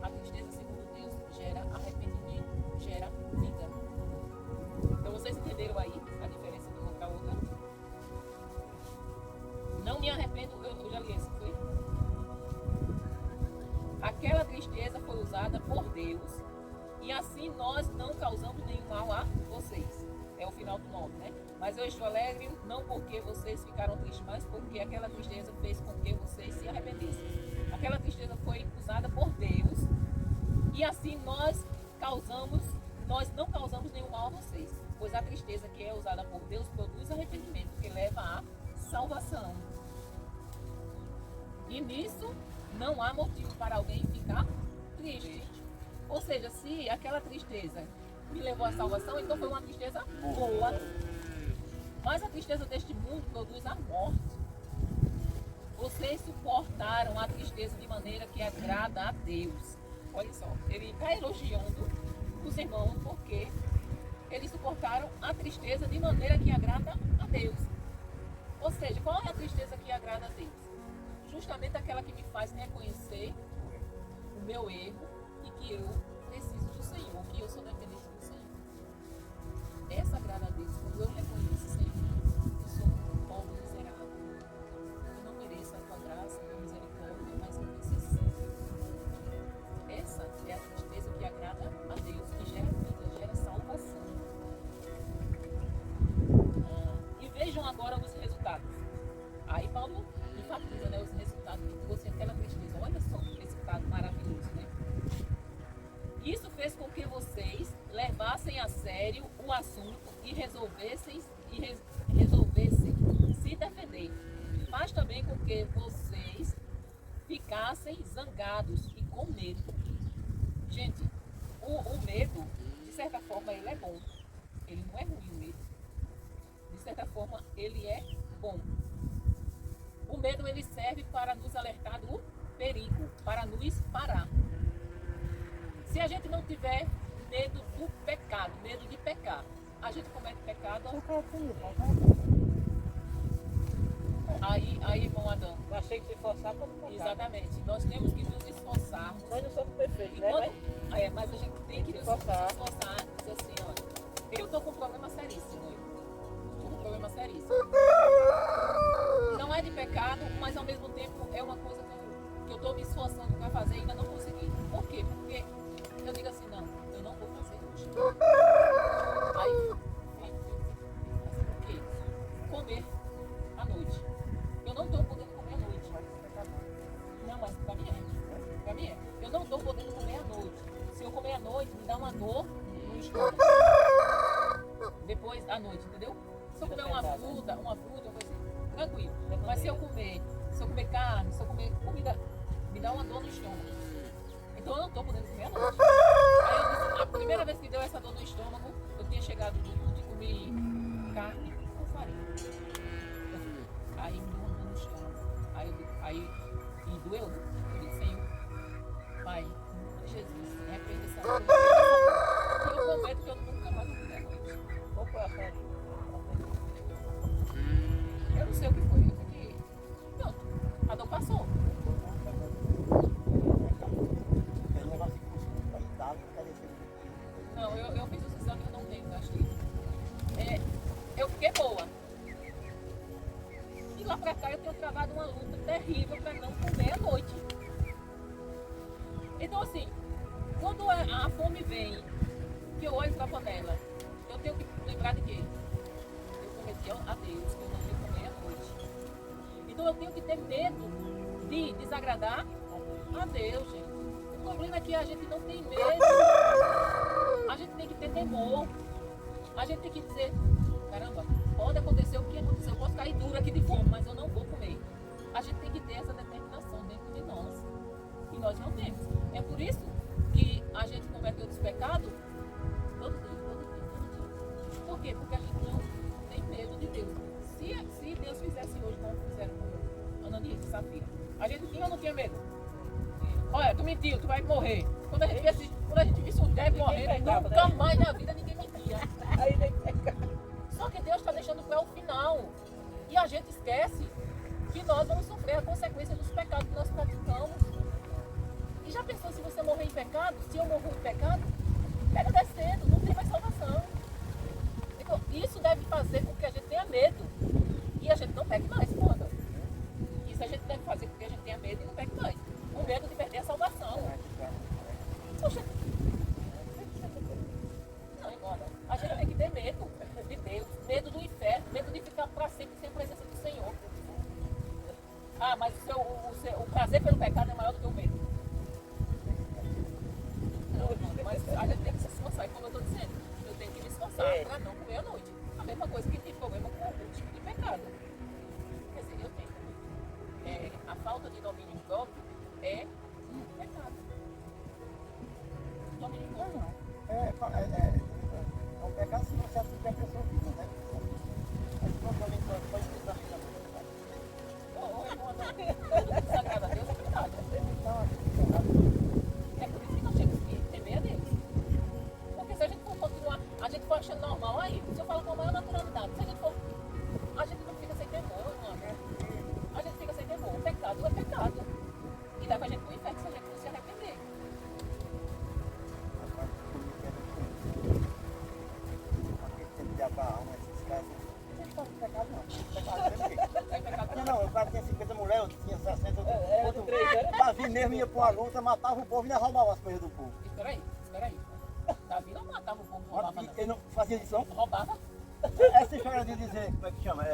A tristeza, segundo Deus, gera arrependimento, gera vida. Então, vocês entenderam aí a diferença de uma para outra? Não me arrependo, eu já li esse, foi? Aquela tristeza foi usada por Deus e assim nós não causamos nenhum mal a vocês. É o final do 9, né? Mas eu estou alegre não porque vocês ficaram tristes, mas porque aquela tristeza fez com que vocês se arrependessem. Aquela tristeza foi usada por Deus e assim nós não causamos nenhum mal a vocês. Pois a tristeza que é usada por Deus produz arrependimento que leva à salvação. E nisso não há motivo para alguém ficar triste. Ou seja, se aquela tristeza me levou à salvação, então foi uma tristeza boa. Mas a tristeza deste mundo produz a morte. Vocês suportaram a tristeza de maneira que agrada a Deus. Olha só, ele está elogiando os irmãos porque eles suportaram a tristeza de maneira que agrada a Deus. Ou seja, qual é a tristeza que agrada a Deus? Justamente aquela que me faz reconhecer o meu erro e que eu preciso do Senhor, que eu sou dependente do Senhor. Essa agrada a Deus quando eu reconheço, Senhor, eu sou um pobre miserável. Eu não mereço a tua graça, a tua misericórdia, mas eu preciso. vocês levassem a sério o assunto e resolvessem se defender. Mas também com que vocês ficassem zangados e com medo. Gente, o medo, de certa forma, ele é bom. Ele não é ruim, o medo. De certa forma, ele é bom. O medo, ele serve para nos alertar do perigo, para nos parar. Se a gente não tiver medo do pecado, medo de pecar, a gente comete pecado. Aí, irmão Adão. Eu achei que se forçar para não pecar. Exatamente. Nós temos que nos esforçar. Nós não somos perfeitos, né? Mas a gente tem que se esforçar. Dizer assim, olha, eu estou com um problema seríssimo. Estou com um problema seríssimo. Não é de pecado, mas ao mesmo tempo é uma coisa que eu estou me esforçando para fazer e ainda não consegui. Por quê? Porque eu digo assim, não, eu não vou fazer hoje. Aí, o quê? Comer à noite. Eu não estou podendo comer à noite. Não, mas para mim é. Para mim é. Eu não estou podendo comer à noite. Se eu comer à noite, me dá uma dor no estômago. Depois à noite, entendeu? Se eu comer uma fruta, uma coisa assim, tranquilo. Mas se eu comer carne, se eu comer comida, me dá uma dor no estômago. Então eu não estou podendo comer à noite. Aí eu disse, a primeira vez que deu essa dor no estômago, eu tinha chegado do culto e comi carne com farinha. Aí me deu uma dor no estômago. E doeu, né? Eu disse, Senhor, Pai, Jesus, repreende essa dor. E eu prometo que eu nunca mais vou comer à noite. Qual foi a farinha? Eu não sei o que foi. Eu sei que. Pronto, a dor passou. Não, eu fiz os exames e não tenho gastrite. Eu fiquei boa. E lá pra cá eu tenho travado uma luta terrível pra não comer à noite. Então assim, quando a fome vem, que eu olho pra panela, eu tenho que lembrar de quê? Eu prometi a Deus que eu não ia comer à noite. Então eu tenho que ter medo de desagradar a Deus, gente. O problema é que a gente não tem medo. A gente tem que ter temor. A gente tem que dizer, caramba, pode acontecer o que aconteceu. Eu posso cair duro aqui de fome, mas eu não vou comer. A gente tem que ter essa determinação dentro de nós. E nós não temos. É por isso que a gente comete outros pecados todo dia. Por quê? Porque a gente não tem medo de Deus. Se Deus fizesse hoje como fizeram com Ananias e Safira, a gente tinha ou não tinha medo? Olha, tu mentiu, tu vai morrer. Quando a gente visse um débil morrer, nunca mais na vida ninguém mentia. Aí nem pecar. Só que Deus está deixando para o final. E a gente esquece que nós vamos sofrer a consequência dos pecados que nós praticamos. E já pensou se você morrer em pecado? Se eu morrer em pecado, pega descendo, não tem mais salvação. Então, isso deve fazer com que a gente tenha medo. E a gente não pegue mais quando. Isso a gente deve fazer com que a gente tenha medo e não pegue mais. O medo de perder a salvação. Poxa. Não, embora. A gente tem que ter medo de Deus, medo do inferno, medo de ficar para sempre sem a presença do Senhor. Ah, mas o prazer pelo pecado é maior do que o medo. Não, mas a gente tem que se esforçar. E como eu estou dizendo, eu tenho que me esforçar para não comer à noite. A mesma coisa que tem problema com algum tipo de pecado. Quer dizer, eu tenho. A falta de domínio próprio é um pecado. Domínio próprio não. É um pecado se você assumir a pessoa viva, né? Mas não também pode usar a Tudo que desagrada a Deus é pecado. É por isso que nós temos que temer a Deus. Porque se a gente for continuar, a gente for achando normal aí, se eu falo com a maior naturalidade, se a gente for, a gente não fica sem temor, não. A gente fica sem temor. O pecado é pecado. E leva a gente pro inferno se a gente não se arrepender. Não, o cara tinha 50 mulheres, eu tinha 60. Outro 3 anos. Davi mesmo ia pra uma luta, matava o povo e ainda roubava as coisas do povo. Espera aí. Davi não matava o povo, roubava não. Ele não fazia isso não? Roubava. Essa história de dizer, como é que chama?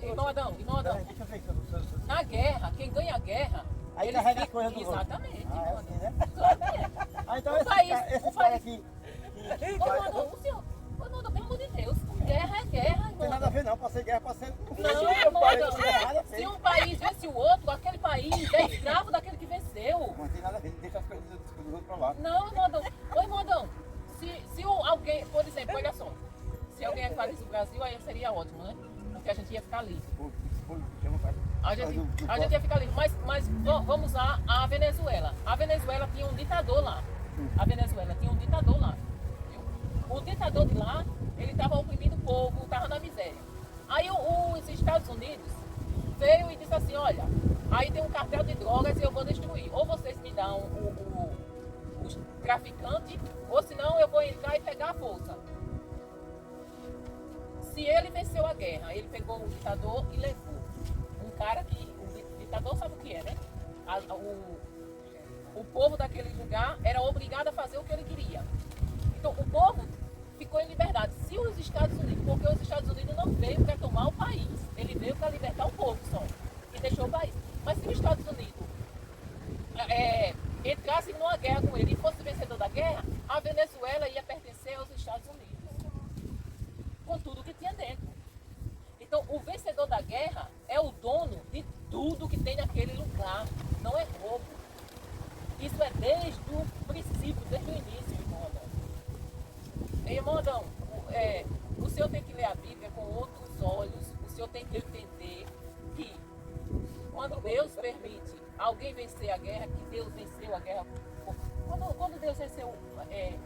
Irmão Adão. Deixa eu ver se Na guerra, quem ganha a guerra... Aí carrega a coisa do outro. Exatamente. Ah, é assim, né? Claro que é. Ah, então Um essa país- história que foi pra lá. Não, irmão, ô irmão, se alguém, por exemplo, olha só, se alguém invadisse o Brasil, aí seria ótimo, né? Porque a gente ia ficar livre. A gente ia ficar livre. Mas vamos lá, a Venezuela. A Venezuela tinha um ditador lá. A Venezuela tinha um ditador lá. Viu? O ditador de lá, ele estava oprimindo o povo, estava na miséria. Aí os Estados Unidos veio e disse assim, olha, aí tem um cartel de drogas e eu vou destruir. Ou vocês me dão os traficantes, ou senão eu vou entrar e pegar a força. Se ele venceu a guerra, ele pegou o ditador e levou. Um cara que, o ditador sabe o que é, né? O povo daquele lugar era obrigado a fazer o que ele queria. Então o povo ficou em liberdade. Se os Estados Unidos, porque os Estados Unidos não veio para tomar o país, ele veio para libertar o povo só, e deixou o país. Mas se os Estados Unidos entrasse numa guerra com ele e fosse vencedor da guerra, a Venezuela ia pertencer aos Estados Unidos, com tudo que tinha dentro. Então o vencedor da guerra é o dono de tudo que tem naquele lugar, não é roubo. Isso é desde o princípio, desde o início, irmão Adão. Irmão Adão, o senhor tem que ler a Bíblia com outros olhos, o senhor tem que entender que quando Deus permite alguém vencer a guerra, que Deus venceu a guerra, quando Deus venceu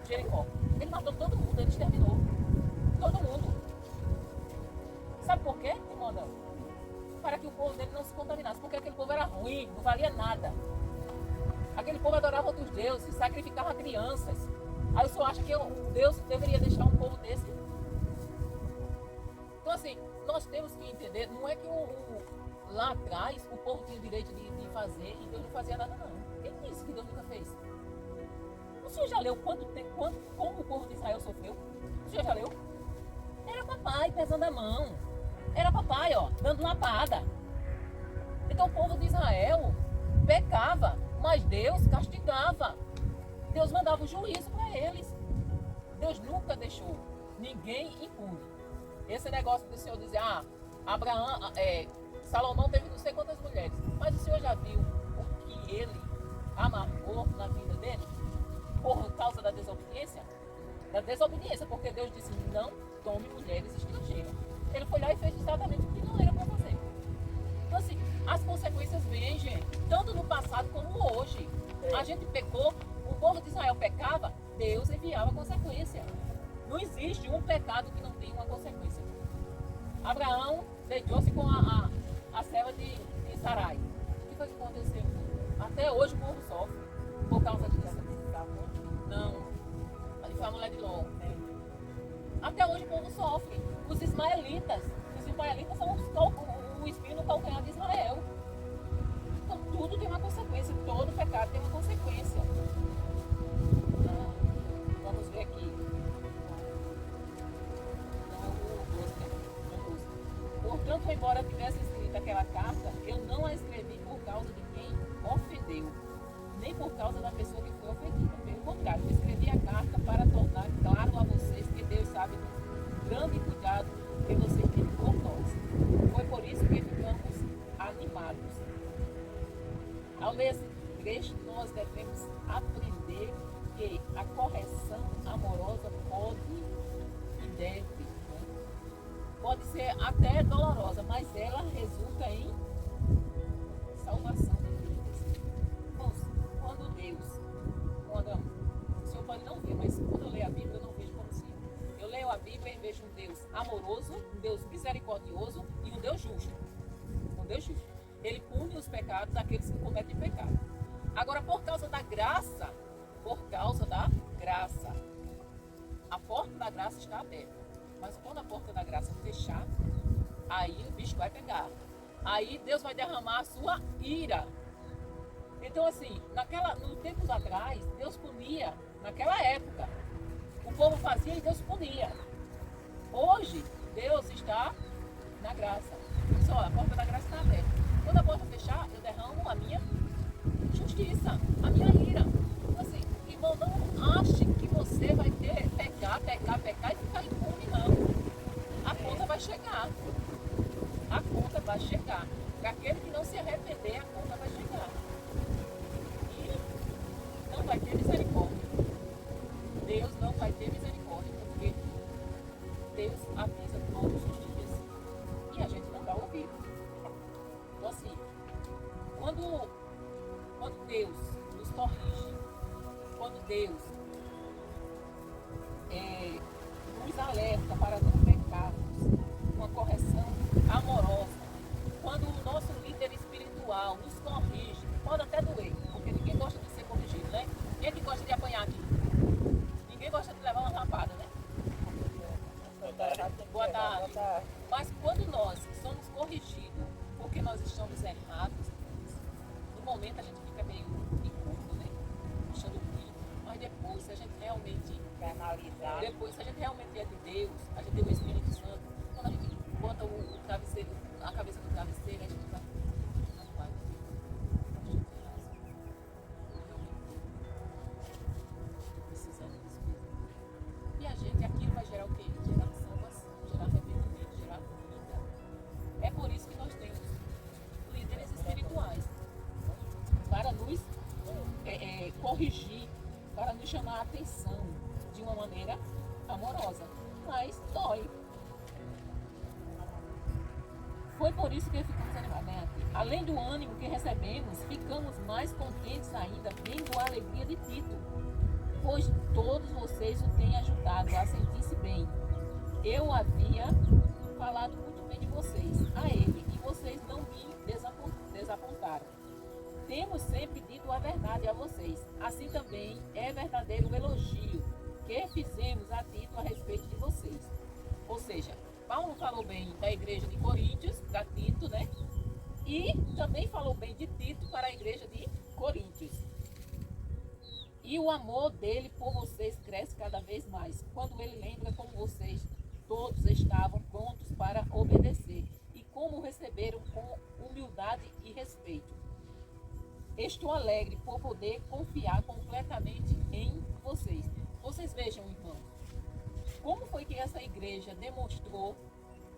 Jericó, ele matou todo mundo, ele exterminou todo mundo. Sabe por quê, irmão Adão? Para que o povo dele não se contaminasse, porque aquele povo era ruim, não valia nada. Aquele povo adorava outros deuses, sacrificava crianças. Aí o senhor acha que Deus deveria deixar um povo desse? Então assim, nós temos que entender, não é que lá atrás o povo tinha o direito de fazer e Deus não fazia nada não. Quem disse que Deus nunca fez? O senhor já leu como o povo de Israel sofreu? O senhor já leu? Era papai pesando a mão. Era papai, ó, dando lapada. Então o povo de Israel pecava, mas Deus castigava. Deus mandava o juízo para eles. Deus nunca deixou ninguém impune. Esse negócio do Senhor dizer, Salomão teve não sei quantas mulheres, mas o Senhor já viu o que ele amargou na vida dele por causa da desobediência? Da desobediência, porque Deus disse, não tome mulheres estrangeiras. Ele foi lá e fez exatamente o que não era para fazer. Então assim, as consequências vêm, gente, tanto no passado como hoje. A gente pecou, o povo de Israel pecava, Deus enviava consequência. Não existe um pecado que não tenha uma consequência. Abraão deitou-se com a serva de Sarai. O que foi que aconteceu? Até hoje o povo sofre por causa disso. Não, ali foi a mulher de Ló. Até hoje o povo sofre. Os ismaelitas são o espinho no calcanhar de Israel. Então tudo tem uma consequência, todo pecado tem uma consequência. Vamos ver aqui. Portanto, embora tivesse escrito aquela carta, eu não a escrevi por causa de quem ofendeu, nem por causa da pessoa que foi ofendida. Pelo contrário, eu escrevi a carta para tornar claro a vocês que Deus sabe do grande cuidado que vocês têm por nós. Foi por isso que ficamos animados. Ao ler esse trecho, nós devemos aprender que a correção amorosa pode e deve, pode ser até dolorosa, mas ela resulta em salvação de vidas. Quando Deus, o senhor pode não ver, mas quando eu leio a Bíblia, eu não vejo como se eu leio a Bíblia e vejo um Deus amoroso, um Deus misericordioso e um Deus justo. Um Deus justo. Ele pune os pecados daqueles que cometem pecado. Agora, por causa da graça, a porta da graça está aberta. Mas quando a porta da graça fechar, aí o bicho vai pegar. Aí Deus vai derramar a sua ira. Então assim, nos tempos atrás, Deus punia, naquela época. O povo fazia e Deus punia. Hoje, Deus está na graça. Só, a porta da graça está aberta. Quando a porta fechar, eu derramo a minha justiça, a minha ira. Então assim, irmão, não ache que você vai pecar e ficar impune, não. A conta vai chegar. A conta vai chegar. Para aquele que não se arrepender, a conta vai chegar. E não vai ter misericórdia. vai ter misericórdia, porque Deus avisa todos os dias e a gente não dá ouvido. Então assim, quando Deus nos corrige, quando Deus nos alerta para não pecarmos, uma correção amorosa, quando o nosso líder espiritual nos corrige, pode até doer, porque ninguém gosta de ser corrigido, né? Quem é que gosta de apanhar aqui? Ninguém gosta de levar uma lapada, né? Boa tarde. Mas quando nós somos corrigidos porque nós estamos errados, no momento a gente fica meio incômodo, né? Achando ruim. Mas depois, se a gente realmente Analisar. depois, se a gente realmente é de Deus, a gente tem o Espírito Santo, quando a gente bota o travesseiro, a cabeça do travesseiro, a gente vai. Não vai. A gente tem razão. Realmente precisamos disso mesmo. E a gente, aquilo vai gerar o quê? Gerar salvação, gerar arrependimento, gerar vida. É por isso que nós temos líderes espirituais para nos corrigir, para nos chamar a atenção de uma maneira amorosa, mas dói. Foi por isso que ficamos animados, né? Além do ânimo que recebemos, ficamos mais contentes ainda vendo a alegria de Tito, pois todos vocês o têm ajudado a sentir-se bem. Eu havia falado muito bem de vocês a ele, e vocês não me desapontaram. Temos sempre dito a verdade a vocês. Assim também é verdadeiro o elogio que fizemos a Tito a respeito de vocês. Ou seja, Paulo falou bem da igreja de Coríntios, para Tito, né? E também falou bem de Tito para a igreja de Coríntios. E o amor dele por vocês cresce cada vez mais, quando ele lembra como vocês todos estavam prontos para obedecer e como receberam com humildade e respeito. Estou alegre por poder confiar completamente em vocês. Vocês vejam, irmãos, como foi que essa igreja demonstrou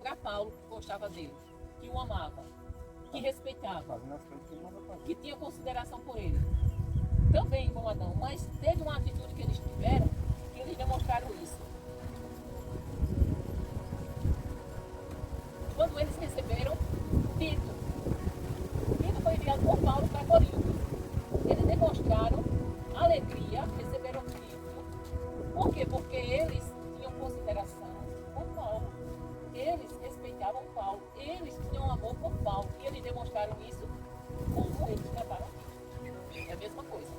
para Paulo que gostava dele, que o amava, que respeitava, que tinha consideração por ele. Também, irmão Adão, mas teve uma atitude que eles tiveram, que eles demonstraram isso. Quando eles receberam Tito foi enviado por Paulo para Corinto. Eles demonstraram alegria, receberam Tito. Por quê? Porque eles tinham consideração por Paulo. Eles respeitavam Paulo. Eles tinham amor por Paulo. E eles demonstraram isso como eles trataram Tito. É a mesma coisa.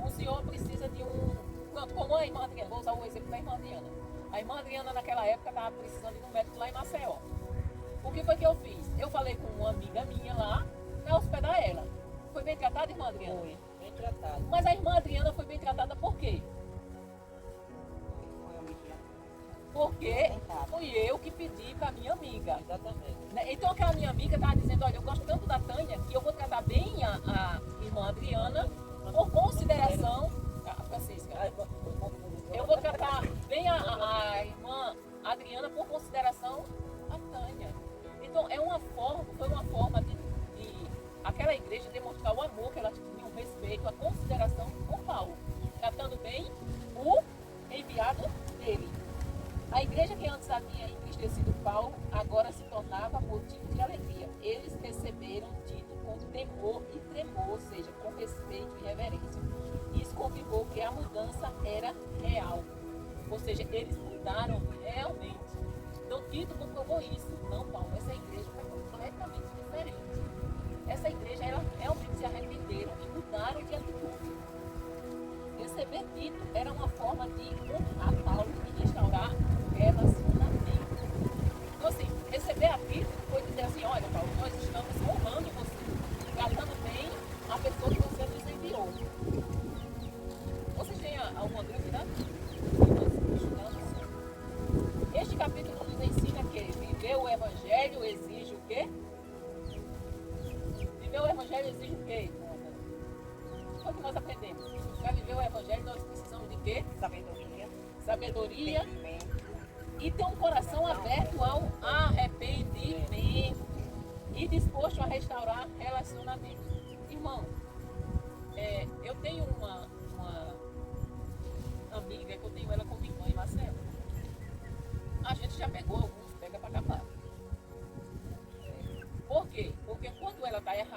O senhor precisa de Pronto, como a irmã Adriana, vou usar o exemplo da irmã Adriana. A irmã Adriana naquela época estava precisando de um médico lá em Maceió. O que foi que eu fiz? Eu falei com uma amiga minha lá para hospedar ela. Foi bem tratada, irmã Adriana? Foi, bem tratado. Mas a irmã Adriana foi bem tratada por quê? Porque fui eu que pedi para minha amiga. Exatamente. Então aquela minha amiga estava dizendo, olha, eu gosto tanto da Tânia que eu vou tratar bem a irmã Adriana por consideração. Francisca. Eu vou tratar bem a irmã Adriana por consideração a Tânia. Então foi uma forma de aquela igreja demonstrar o amor que elas tinham, o respeito, a consideração por Paulo, tratando bem o enviado dele. A igreja que antes havia entristecido Paulo, agora se tornava motivo de alegria. Eles receberam Tito com temor e tremor, ou seja, com respeito e reverência. Isso confirmou que a mudança era real. Ou seja, eles mudaram realmente. Então Tito comprovou isso. Não, Paulo, essa igreja foi completamente diferente. Essa igreja, ela realmente se arrependeram e mudaram de atitude. Receber Tito era uma forma de honrar Paulo e restaurar o relacionamento. Então assim, receber a Tito foi dizer assim, olha Paulo, nós estamos honrando você, tratando bem a pessoa que você nos enviou. Vocês têm alguma dúvida? Este capítulo nos ensina que viver o Evangelho exige o quê? Viver o Evangelho exige o quê? O que foi que nós aprendemos? Para viver o Evangelho nós precisamos de quê? Sabedoria e ter um coração aberto ao arrependimento e disposto a restaurar relacionamentos. Irmão, eu tenho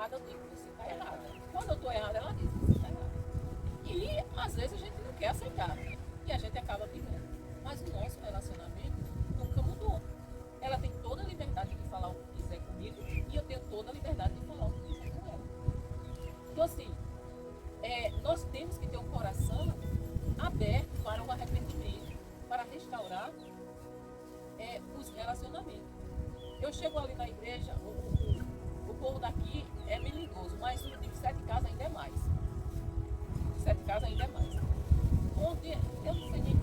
errada, eu digo, você está errada. Quando eu estou errada, ela diz, você está errada. E às vezes a gente não quer aceitar. E a gente acaba brigando. Mas o nosso relacionamento nunca mudou. Ela tem toda a liberdade de falar o que quiser comigo e eu tenho toda a liberdade de falar o que quiser com ela. Então assim, nós temos que ter um coração aberto para o arrependimento, para restaurar os relacionamentos. Eu chego ali na igreja, o povo daqui é melindroso, mas o de 7 casas ainda é mais. 7 casas ainda é mais. Ontem, eu não sei nem.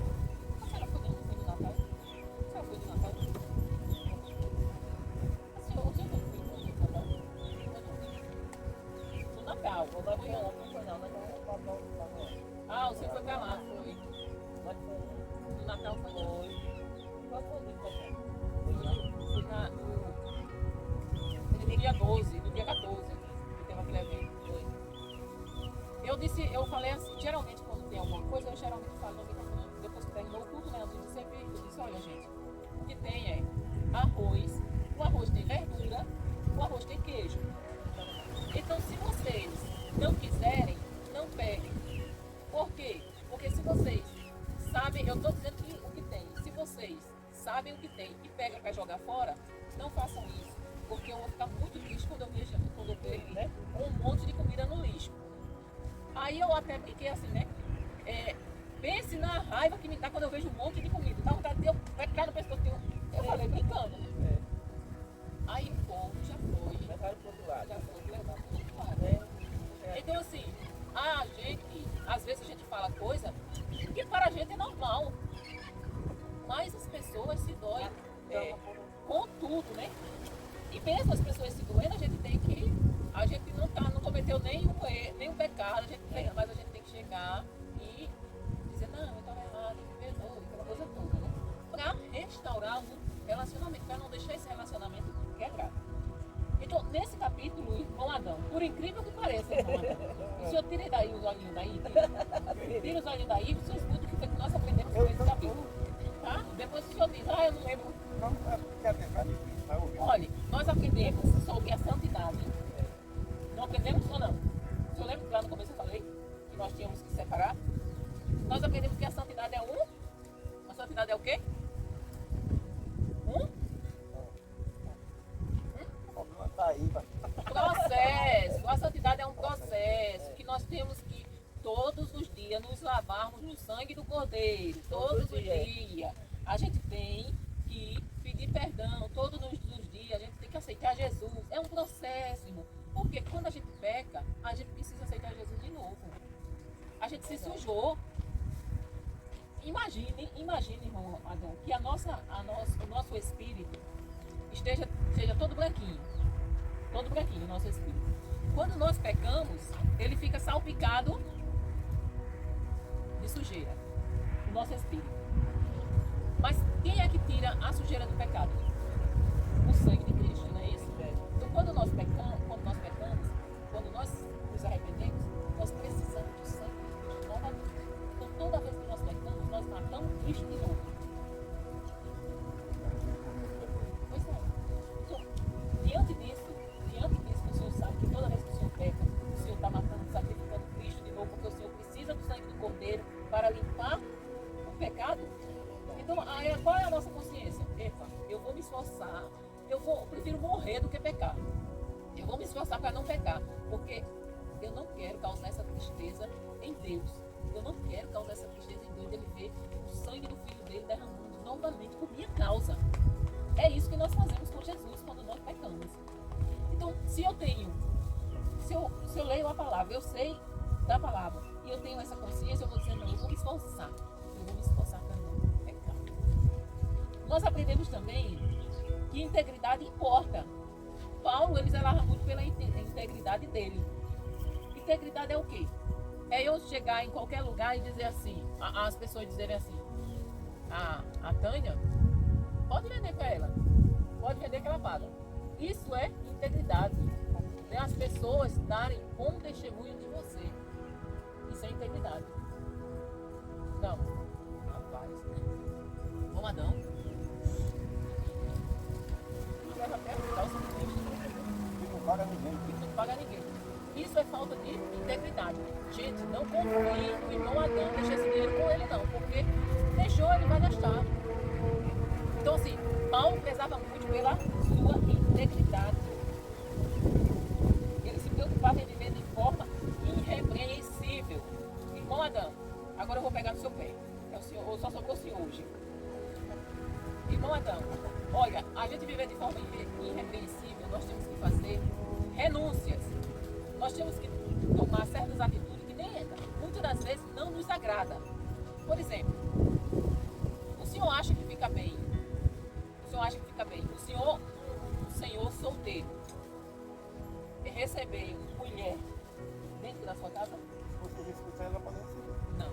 A senhora foi do Natal? A senhora foi do Natal? A senhora não foi do Natal? Do Natal, ou da manhã? Não foi não, né? Ah, o senhor foi pra lá, foi. Do Natal foi não. Qual foi o dia que você Fui no dia 12, no dia 14, que teve aquele evento. Foi. Eu falei assim, geralmente quando tem alguma coisa, eu geralmente falo no microfone, depois que terminou o culto, né? Antes de servir, eu disse, olha gente, o que tem é arroz, o arroz tem verdura, o arroz tem queijo. Então se vocês não quiserem, não peguem. Por quê? Porque se vocês sabem, eu estou dizendo que o que tem, se vocês sabem o que tem e pegam para jogar fora, não façam isso. Porque eu vou ficar muito triste quando eu vejo um monte de comida no lixo. Aí eu até brinquei assim, né? Pense na raiva que me dá quando eu vejo um monte de comida. Dá vontade de eu pegar no pescoço. Eu falei brincando, né? Aí o povo já foi. levaram pro outro lado? Já foi levado pro outro lado. Então assim, a gente, às vezes a gente fala coisa que para a gente é normal. Mas as pessoas se doem com tudo, né? E mesmo as pessoas se doendo, a gente tem que. A gente não cometeu nenhum pecado, mas a gente tem que chegar e dizer, não, eu estava errado, me perdoe, aquela coisa toda, né? Para restaurar o relacionamento, para não deixar esse relacionamento quebrado. Então, nesse capítulo, irmão Adão, por incrível que pareça, irmão Adão, o senhor tira daí os olhinhos daí, tira os olhinhos daí, o senhor escuta o que foi que nós aprendemos com esse capítulo. Tá? Depois o senhor diz, eu não lembro. Olha, nós aprendemos sobre a santidade. Não aprendemos ou não? O senhor lembra que lá no começo eu falei que nós tínhamos que separar? Nós aprendemos que a santidade é a santidade é o quê? Processo. A santidade é um processo que nós temos que todos os dias nos lavarmos no sangue do Cordeiro. Todos os dias. A gente tem que pedir perdão todos os dias. A gente tem que aceitar Jesus. É um processo, irmão. Porque quando a gente peca, a gente precisa aceitar Jesus de novo. A gente se sujou. Imagine, irmão Adão, que o nosso espírito seja todo branquinho. Todo branquinho o nosso espírito. Quando nós pecamos, ele fica salpicado de sujeira. O nosso espírito. Mas quem é que tira a sujeira do pecado? O sangue de Cristo, não é isso? Então quando nós pecamos, quando nós nos arrependemos, nós precisamos do sangue de Cristo novamente. Então toda vez que nós pecamos, nós matamos Cristo de novo. Pois é. Então, diante disso, que o Senhor sabe que toda vez que o Senhor peca, o Senhor está matando, sacrificando Cristo de novo, porque o Senhor precisa do sangue do Cordeiro para limpar o pecado. Então, qual é a nossa consciência? Epa, eu vou me esforçar, eu prefiro morrer do que pecar. Eu vou me esforçar para não pecar, porque eu não quero causar essa tristeza em Deus. Eu não quero causar essa tristeza em Deus, dele ver o sangue do Filho dele derramando novamente por minha causa. É isso que nós fazemos com Jesus quando nós pecamos. Então, se eu leio a palavra, eu sei da palavra, e eu tenho essa consciência, eu vou dizer, não, eu vou me esforçar. Eu vou me esforçar para não pecar. Nós aprendemos também que integridade importa. Paulo, ele zelava muito pela integridade dele. Integridade é o quê? É eu chegar em qualquer lugar e dizer assim, as pessoas dizerem assim, a Tânia, pode vender para ela, pode vender que ela paga. Isso é integridade. É as pessoas darem um testemunho de você. Isso é integridade. Não. Rapaz. Vamos, Adão. Leva até o Cristo. E não paga ninguém. E não paga ninguém. Gente, não confie no irmão Adão, deixa esse dinheiro com ele não, porque deixou, ele vai gastar. Então assim, Paulo prezava muito pela sua integridade. Ele se preocupava em viver de forma irrepreensível. Irmão Adão, agora eu vou pegar no seu pé. É o senhor, só sobrou o senhor hoje. Irmão Adão, olha, a gente viver de forma irrepreensível, nós temos que fazer renúncias. Nós temos que tomar certas atitudes que muitas das vezes não nos agrada. Por exemplo, o senhor acha que fica bem. O senhor acha que fica bem. O senhor solteiro, receber mulher dentro da sua casa? Você escuta ela para receber. Não.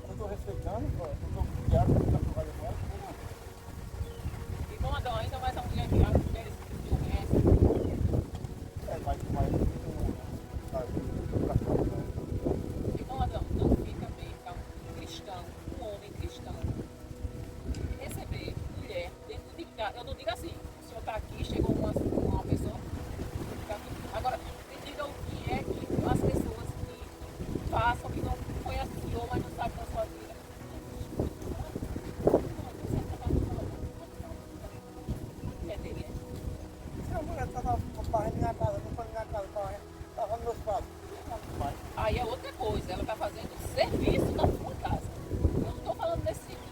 Eu estou respeitando, eu estou criado para trabalhar com ela. Irmão Adão, ainda mais a mulher que as mulheres que conhecem. Mais Irmão Adão, não fica bem para um cristão, um homem cristão, receber mulher dentro de casa. Eu não digo assim, o senhor está aqui, chegou uma pessoa, tá aqui. Agora, me diga o que é que as pessoas que façam, que não conhecem o senhor, mas não sabem da sua vida. É dele, é? Se a mulher estava varrendo minha casa, limpando minha casa, estava nos meus pratos. Aí é outra coisa, ela está fazendo serviço na sua casa. Eu não estou falando desse sentido.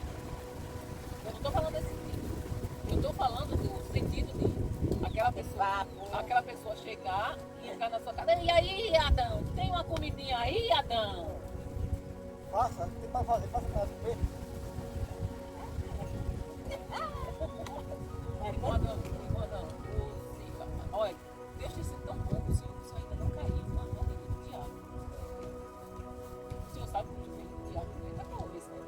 Eu estou falando do sentido de aquela pessoa chegar e entrar na sua casa. E aí, Adão, tem uma comidinha aí, Adão? Faça, tem para fazer, faça para ver. Irmão Adão, olha, Deus tem sido tão bom que o senhor ainda não caiu na mão do diabo. O senhor sabe muito bem que o diabo não entra na cabeça, né?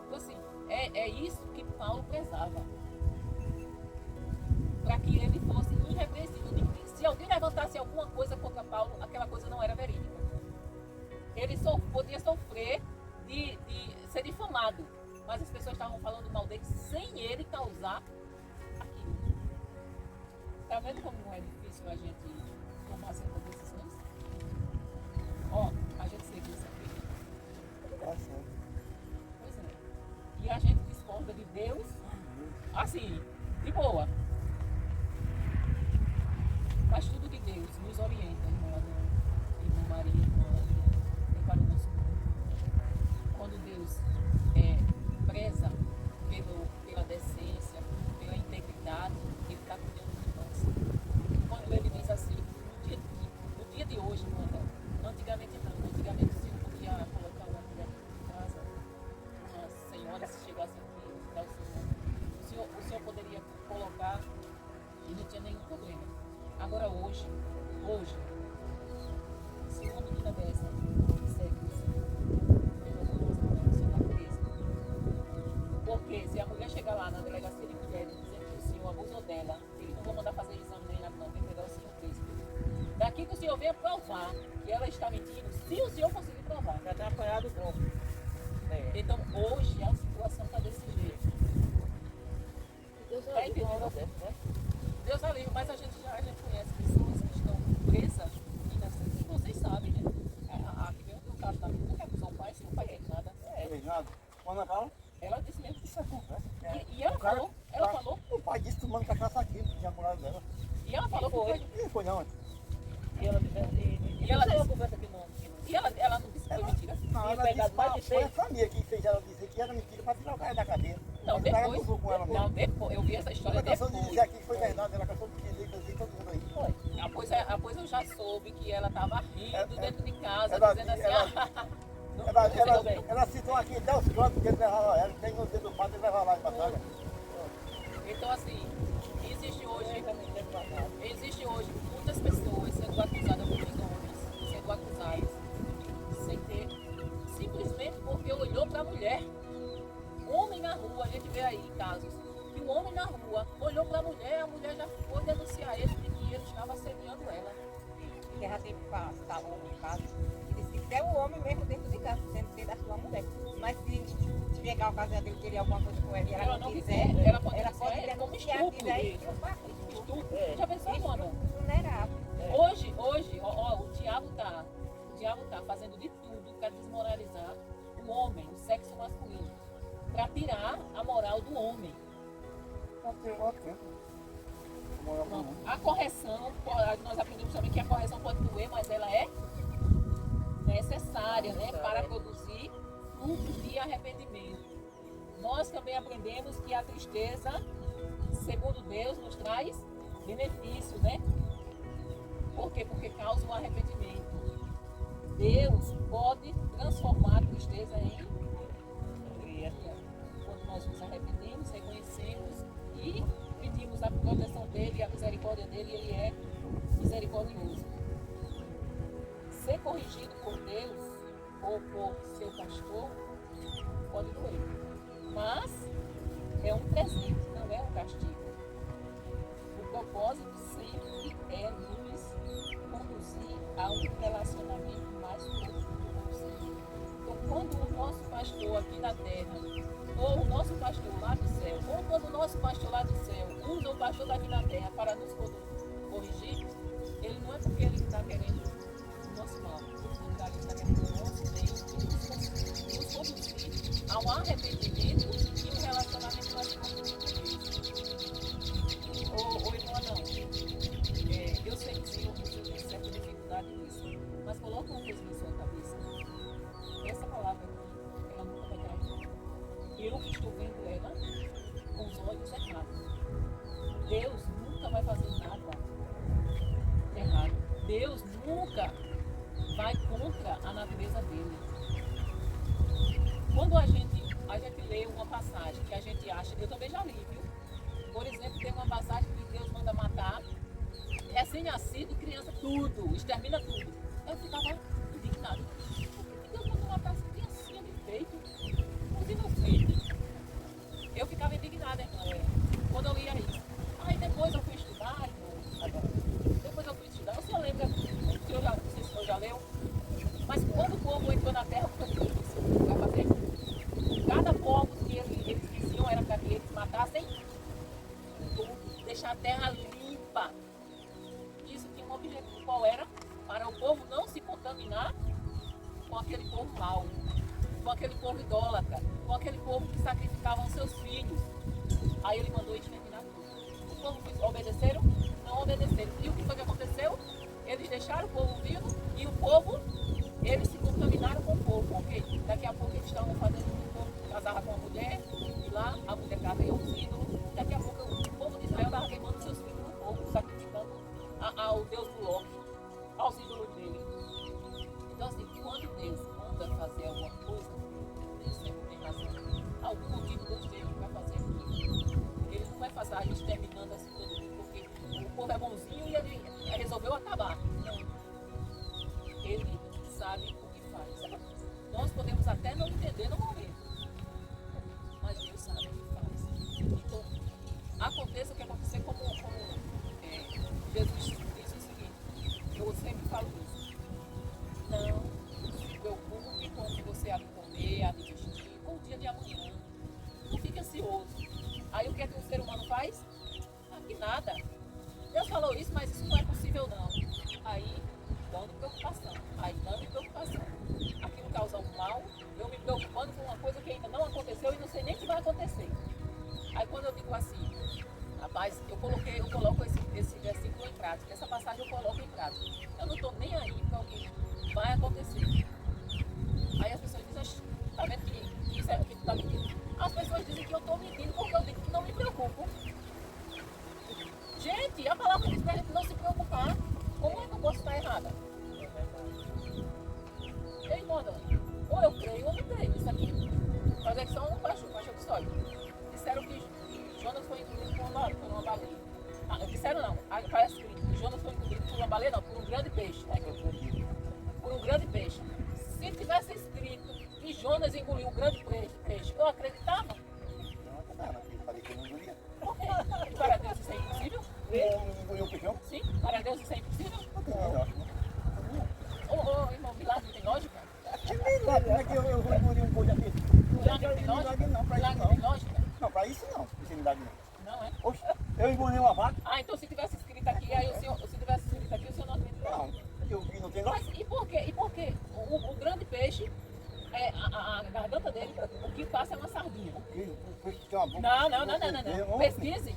Então assim, é isso que Paulo prezava. Para que ele fosse irrepreensível. Se alguém levantasse alguma coisa contra Paulo, aquela coisa não era verídica. Ele podia sofrer de ser difamado, mas as pessoas estavam falando mal dele sem ele causar aquilo. Tá vendo como não é difícil a gente tomar certas decisões? Ó, a gente seguiu isso aqui. Pois é. E a gente discorda de Deus, assim, de boa. Mas tudo que Deus nos orienta, irmã Maria, irmã Ana, é para o nosso mundo. Quando Deus preza pela decência, pela integridade, Ele está cuidando de nós. Quando Ele diz assim, no dia de hoje, irmã Ana, antigamente não. Antigamente o Senhor podia colocar uma mulher em casa, uma senhora se chegasse aqui, o Senhor poderia colocar e não tinha nenhum problema. Agora hoje, se uma menina dessa segue isso, porque se a mulher chegar lá na delegacia de mulheres dizendo que o senhor abusou dela, eles não vão mandar fazer exame nem nada, não, tem que pegar o senhor preso. Daqui que o senhor venha provar que ela está mentindo, se o senhor conseguir provar. Já está apanhado bom. Então hoje a situação está desse jeito. Deus Tá entendendo? né? Deus é livre, mas a gente conhece pessoas que estão presas e vocês sabem, né? Aqui dentro do caso da menina que acusou o pai, se o pai fez nada. Nada. Quando acaba, Ela disse mesmo. isso é conversa. E ela falou. O pai disse tomando cachaça aqui, que tinha morado dela. E ela falou que foi. E foi não. E ela disse- conversa que não. E ela não disse que foi mentira. Não, ela pegado disse, mais de foi a seis. família que fez ela dizer que era mentira para tirar o cara da cadeia. Não, Mas o cara depois. abusou com ela mesmo. Não, depois. Eu vi essa história Ela cansou de depois. dizer aqui que foi verdade, ela cansou de dizer todo mundo aí. Foi. Após eu já soube que ela estava rindo dentro de casa, ela- dizendo assim, ela- não Ela, ficou bem. ela citou aqui 10 cantos que ele levava ela, tem no dedo do pato, ele levava lá em batalha. Então assim, existe hoje muitas pessoas sendo acusadas, muitos homens sendo acusados sem ter, simplesmente porque olhou para a mulher. Homem na rua, a gente vê aí casos que o homem na rua olhou para a mulher já foi denunciar ele de que ele estava assediando ela. Que já teve homem em casa. E disse que é o homem mesmo dentro de casa, sendo ser da sua mulher. Mas se chegar a ocasião dele querer alguma coisa com ela e ela não quiser, ela pode denunciar denunciar como dizer estupro aí dele. que eu faço. Estupro. Já pensou, mano? Vulnerável. Hoje, ó, o Tiago fazendo de tudo para desmoralizar o homem, o sexo masculino, para tirar a moral do homem. A correção, nós aprendemos também que a correção pode doer, mas ela é necessária, né, para produzir frutos de arrependimento. Nós também aprendemos que a tristeza, segundo Deus, nos traz benefício, né? Por quê? Porque causa um arrependimento. Deus pode transformar a tristeza em alegria. Quando nós nos arrependemos, reconhecemos e pedimos a proteção dele e a misericórdia dele, ele é misericordioso. Ser corrigido por Deus ou por seu pastor pode doer, mas é um presente, não é um castigo. O propósito sempre é nos conduzir a um relacionamento mais profundo com o Senhor. Então, quando o nosso pastor aqui na terra, ou o nosso pastor lá do céu, ou quando o nosso pastor lá do céu usa o pastor daqui na terra para nos corrigir, ele não é porque ele está querendo o nosso mal, ele está querendo o nosso bem, e nos conduzir a um arrependimento e um relacionamento mais profundo com Deus. Ou irmã, não. Eu sei que o Senhor tem certa dificuldade nisso, mas coloca uma coisa na sua cabeça. Essa palavra aqui, ela nunca vai trair. Eu que estou vendo ela com os olhos errados. Deus nunca vai fazer nada errado. Deus nunca vai contra a natureza dele. Quando a gente lê uma passagem que a gente acha, eu também já li, viu? Por exemplo, tem uma passagem que Deus manda matar recém-nascido, criança, tudo, extermina tudo. Eu ficava indignada. Por que Deus manda matar essa criancinha de peito? Os inocentes. Eu ficava indignada, irmão, quando eu lia isso. Aí depois eu fui estudar, depois eu fui estudar. O senhor lembra, não sei se o senhor já leu, mas quando o povo entrou na terra, o que Deus disse? Vai fazer? Cada povo que eles diziam era para que eles matassem tudo, deixar a terra limpa. Isso tinha um objetivo, qual era? Para o povo não se contaminar com aquele povo mau, com aquele povo idólatra, com aquele povo que sacrificavam seus filhos. Aí ele mandou exterminar tudo. O povo obedeceram? Não obedeceram. E o que foi que aconteceu? Eles deixaram o povo vivo e o povo, eles se contaminaram com o povo. Porque daqui a pouco eles estavam fazendo o povo casava com a mulher, e lá a mulher casa e aos ídolos. Daqui a pouco o povo de Israel estava queimando seus filhos no fogo, sacrificando ao Deus Moloque, aos ídolos dele. Então assim, quando Deus manda fazer alguma coisa, Deus sempre tem razão. Algum motivo Deus tem para fazer aquilo. Ele não vai fazer exterminando assim todo mundo, porque o povo é bonzinho e ele resolveu acabar. Não. Ele sabe o que faz. Nós podemos até não entender no momento, mas Deus sabe o que faz. Então, aconteça o que acontecer, como Jesus disse o seguinte, eu sempre falo isso. Não se preocupe com o que você há de comer, há de vestir, com o dia de amanhã. Não fique ansioso. Aí o que é que o ser humano faz? Que nada. Deus falou isso, mas isso não é possível não. Aí, dando preocupação. Aí, dando preocupação. Aquilo causa um mal, eu me preocupando com uma coisa que ainda não aconteceu e não sei nem que vai acontecer. Aí quando eu digo assim, rapaz, eu coloco esse versículo em prática, essa passagem eu coloco em prática. Eu não estou nem aí para o que vai acontecer. Aí as pessoas dizem, tá vendo que isso é que tu tá mentindo? As pessoas dizem que eu estou mentindo porque eu digo que não me preocupo. Gente, a palavra diz pra gente não se preocupar. Como é que eu posso estar errada? Ei, irmã, ou eu creio ou não creio isso aqui. Mas é que são um pastor de história. Disseram que Jonas foi engolido por uma baleia. Disseram não, parece que Jonas foi engolido por uma baleia, não, por um grande peixe. Por um grande peixe. Se tivesse escrito que Jonas engoliu um grande peixe, eu acreditava? Não acreditava, eu falei que eu não engolia. Por quê? Para Deus isso é impossível? Engoliu o peixão? Sim, para Deus isso é impossível? Eu acho. Ô, irmão, milagre tem lógica? Que milagre, como é que eu vou engolir um boi aqui? Milagre tem lógica? Não, pra isso Milagre tem não. lógica? Não, pra isso não, esse milagre não. Não é? Oxe, eu engoli uma vaca? Ah, então se tivesse escrito aqui, aí o senhor, se tivesse escrito aqui, o senhor não acredita? Não, eu vi no tem lá? Mas e por quê? E por quê? O grande peixe, a garganta dele, o que passa é uma sardinha. O peixe tem uma boca. Não. Pesquise.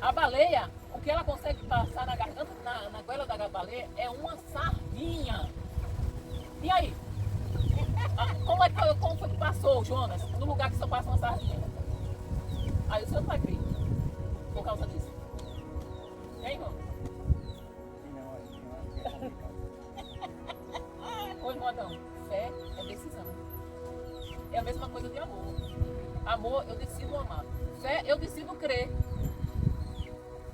A baleia, o que ela consegue passar na garganta, na goela da baleia, é uma sardinha. E aí? Como foi que passou, Jonas, no lugar que só passa uma sardinha? Aí o senhor não vai crer, por causa disso. Hein, irmão? Ô, irmão Adão, fé é decisão. É a mesma coisa de amor. Amor, eu decido amar. Fé, eu decido crer.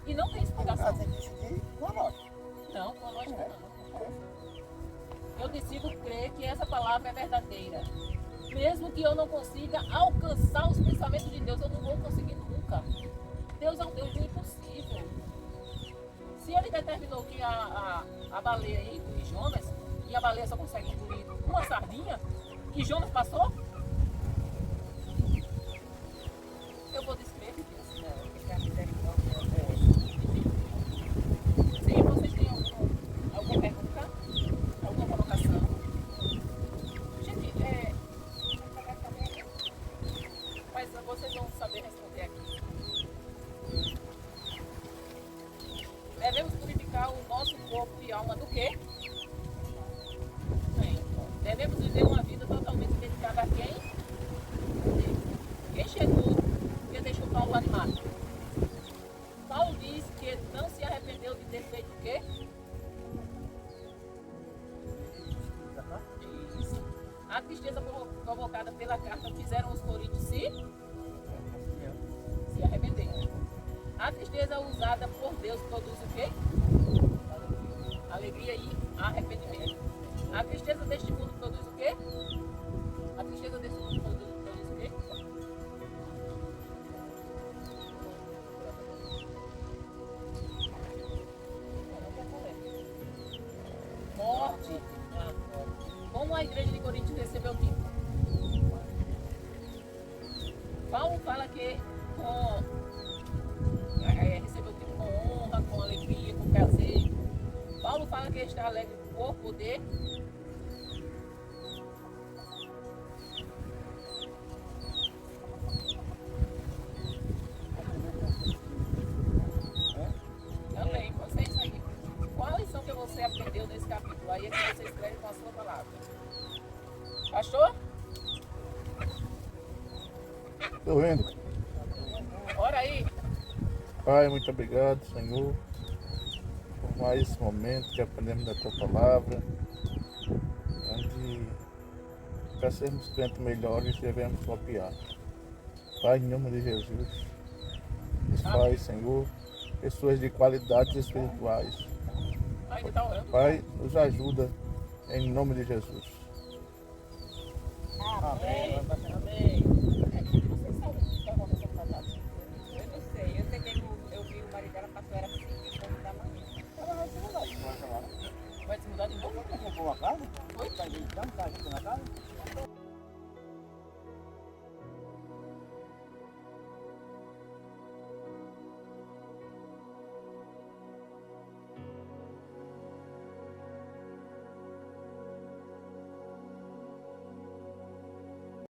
E não tem explicação. Tem que decidir com a lógica. Não, com a lógica não. Eu decido crer que essa palavra é verdadeira. Mesmo que eu não consiga alcançar os pensamentos de Deus, eu não vou conseguir nunca. Deus é um Deus do impossível. Se ele determinou que a baleia ia engolir Jonas, e a baleia só consegue engolir uma sardinha, e Jonas passou, eu vou descrever Deus. Sim, vocês têm alguma pergunta? Alguma colocação? Gente, mas vocês vão saber responder aqui. Devemos purificar o nosso corpo e alma do quê? Bem, devemos viver uma vida totalmente dedicada a quem? Deus. Quem chegou e deixou Paulo animado? Paulo diz que não se arrependeu de ter feito o quê? Isso. A tristeza provocada pela carta fizeram os coríntios se arrepender. A tristeza usada por Deus produz o quê? Alegria e arrependimento. A tristeza deste mundo produz o quê? A tristeza deste mundo produz o quê? Morte. Como a igreja de Corinto recebeu o título? Paulo fala que recebeu o título com honra, com alegria, com prazer. Paulo fala que está alegre por poder. Também, você isso aí. Qual a lição que você aprendeu nesse capítulo? Aí é que você escreve com a sua palavra. Pastor? Estou vendo. Ora aí. Pai, muito obrigado, Senhor, por mais esse momento que aprendemos da Tua Palavra, onde, para sermos crentes melhores, devemos copiar. Pai, em nome de Jesus, nos faz, Senhor, pessoas de qualidades espirituais. Ainda está orando. Pai, nos ajuda, em nome de Jesus. Amém. Amém. Vocês sabem o que aconteceu com a Tati? Eu não sei, eu sei que eu vi o marido dela passou, era 5 da manhã. Ela vai se mudar de volta lá. Vai se mudar de novo? Ela comprou uma casa? Foi? Tá na casa?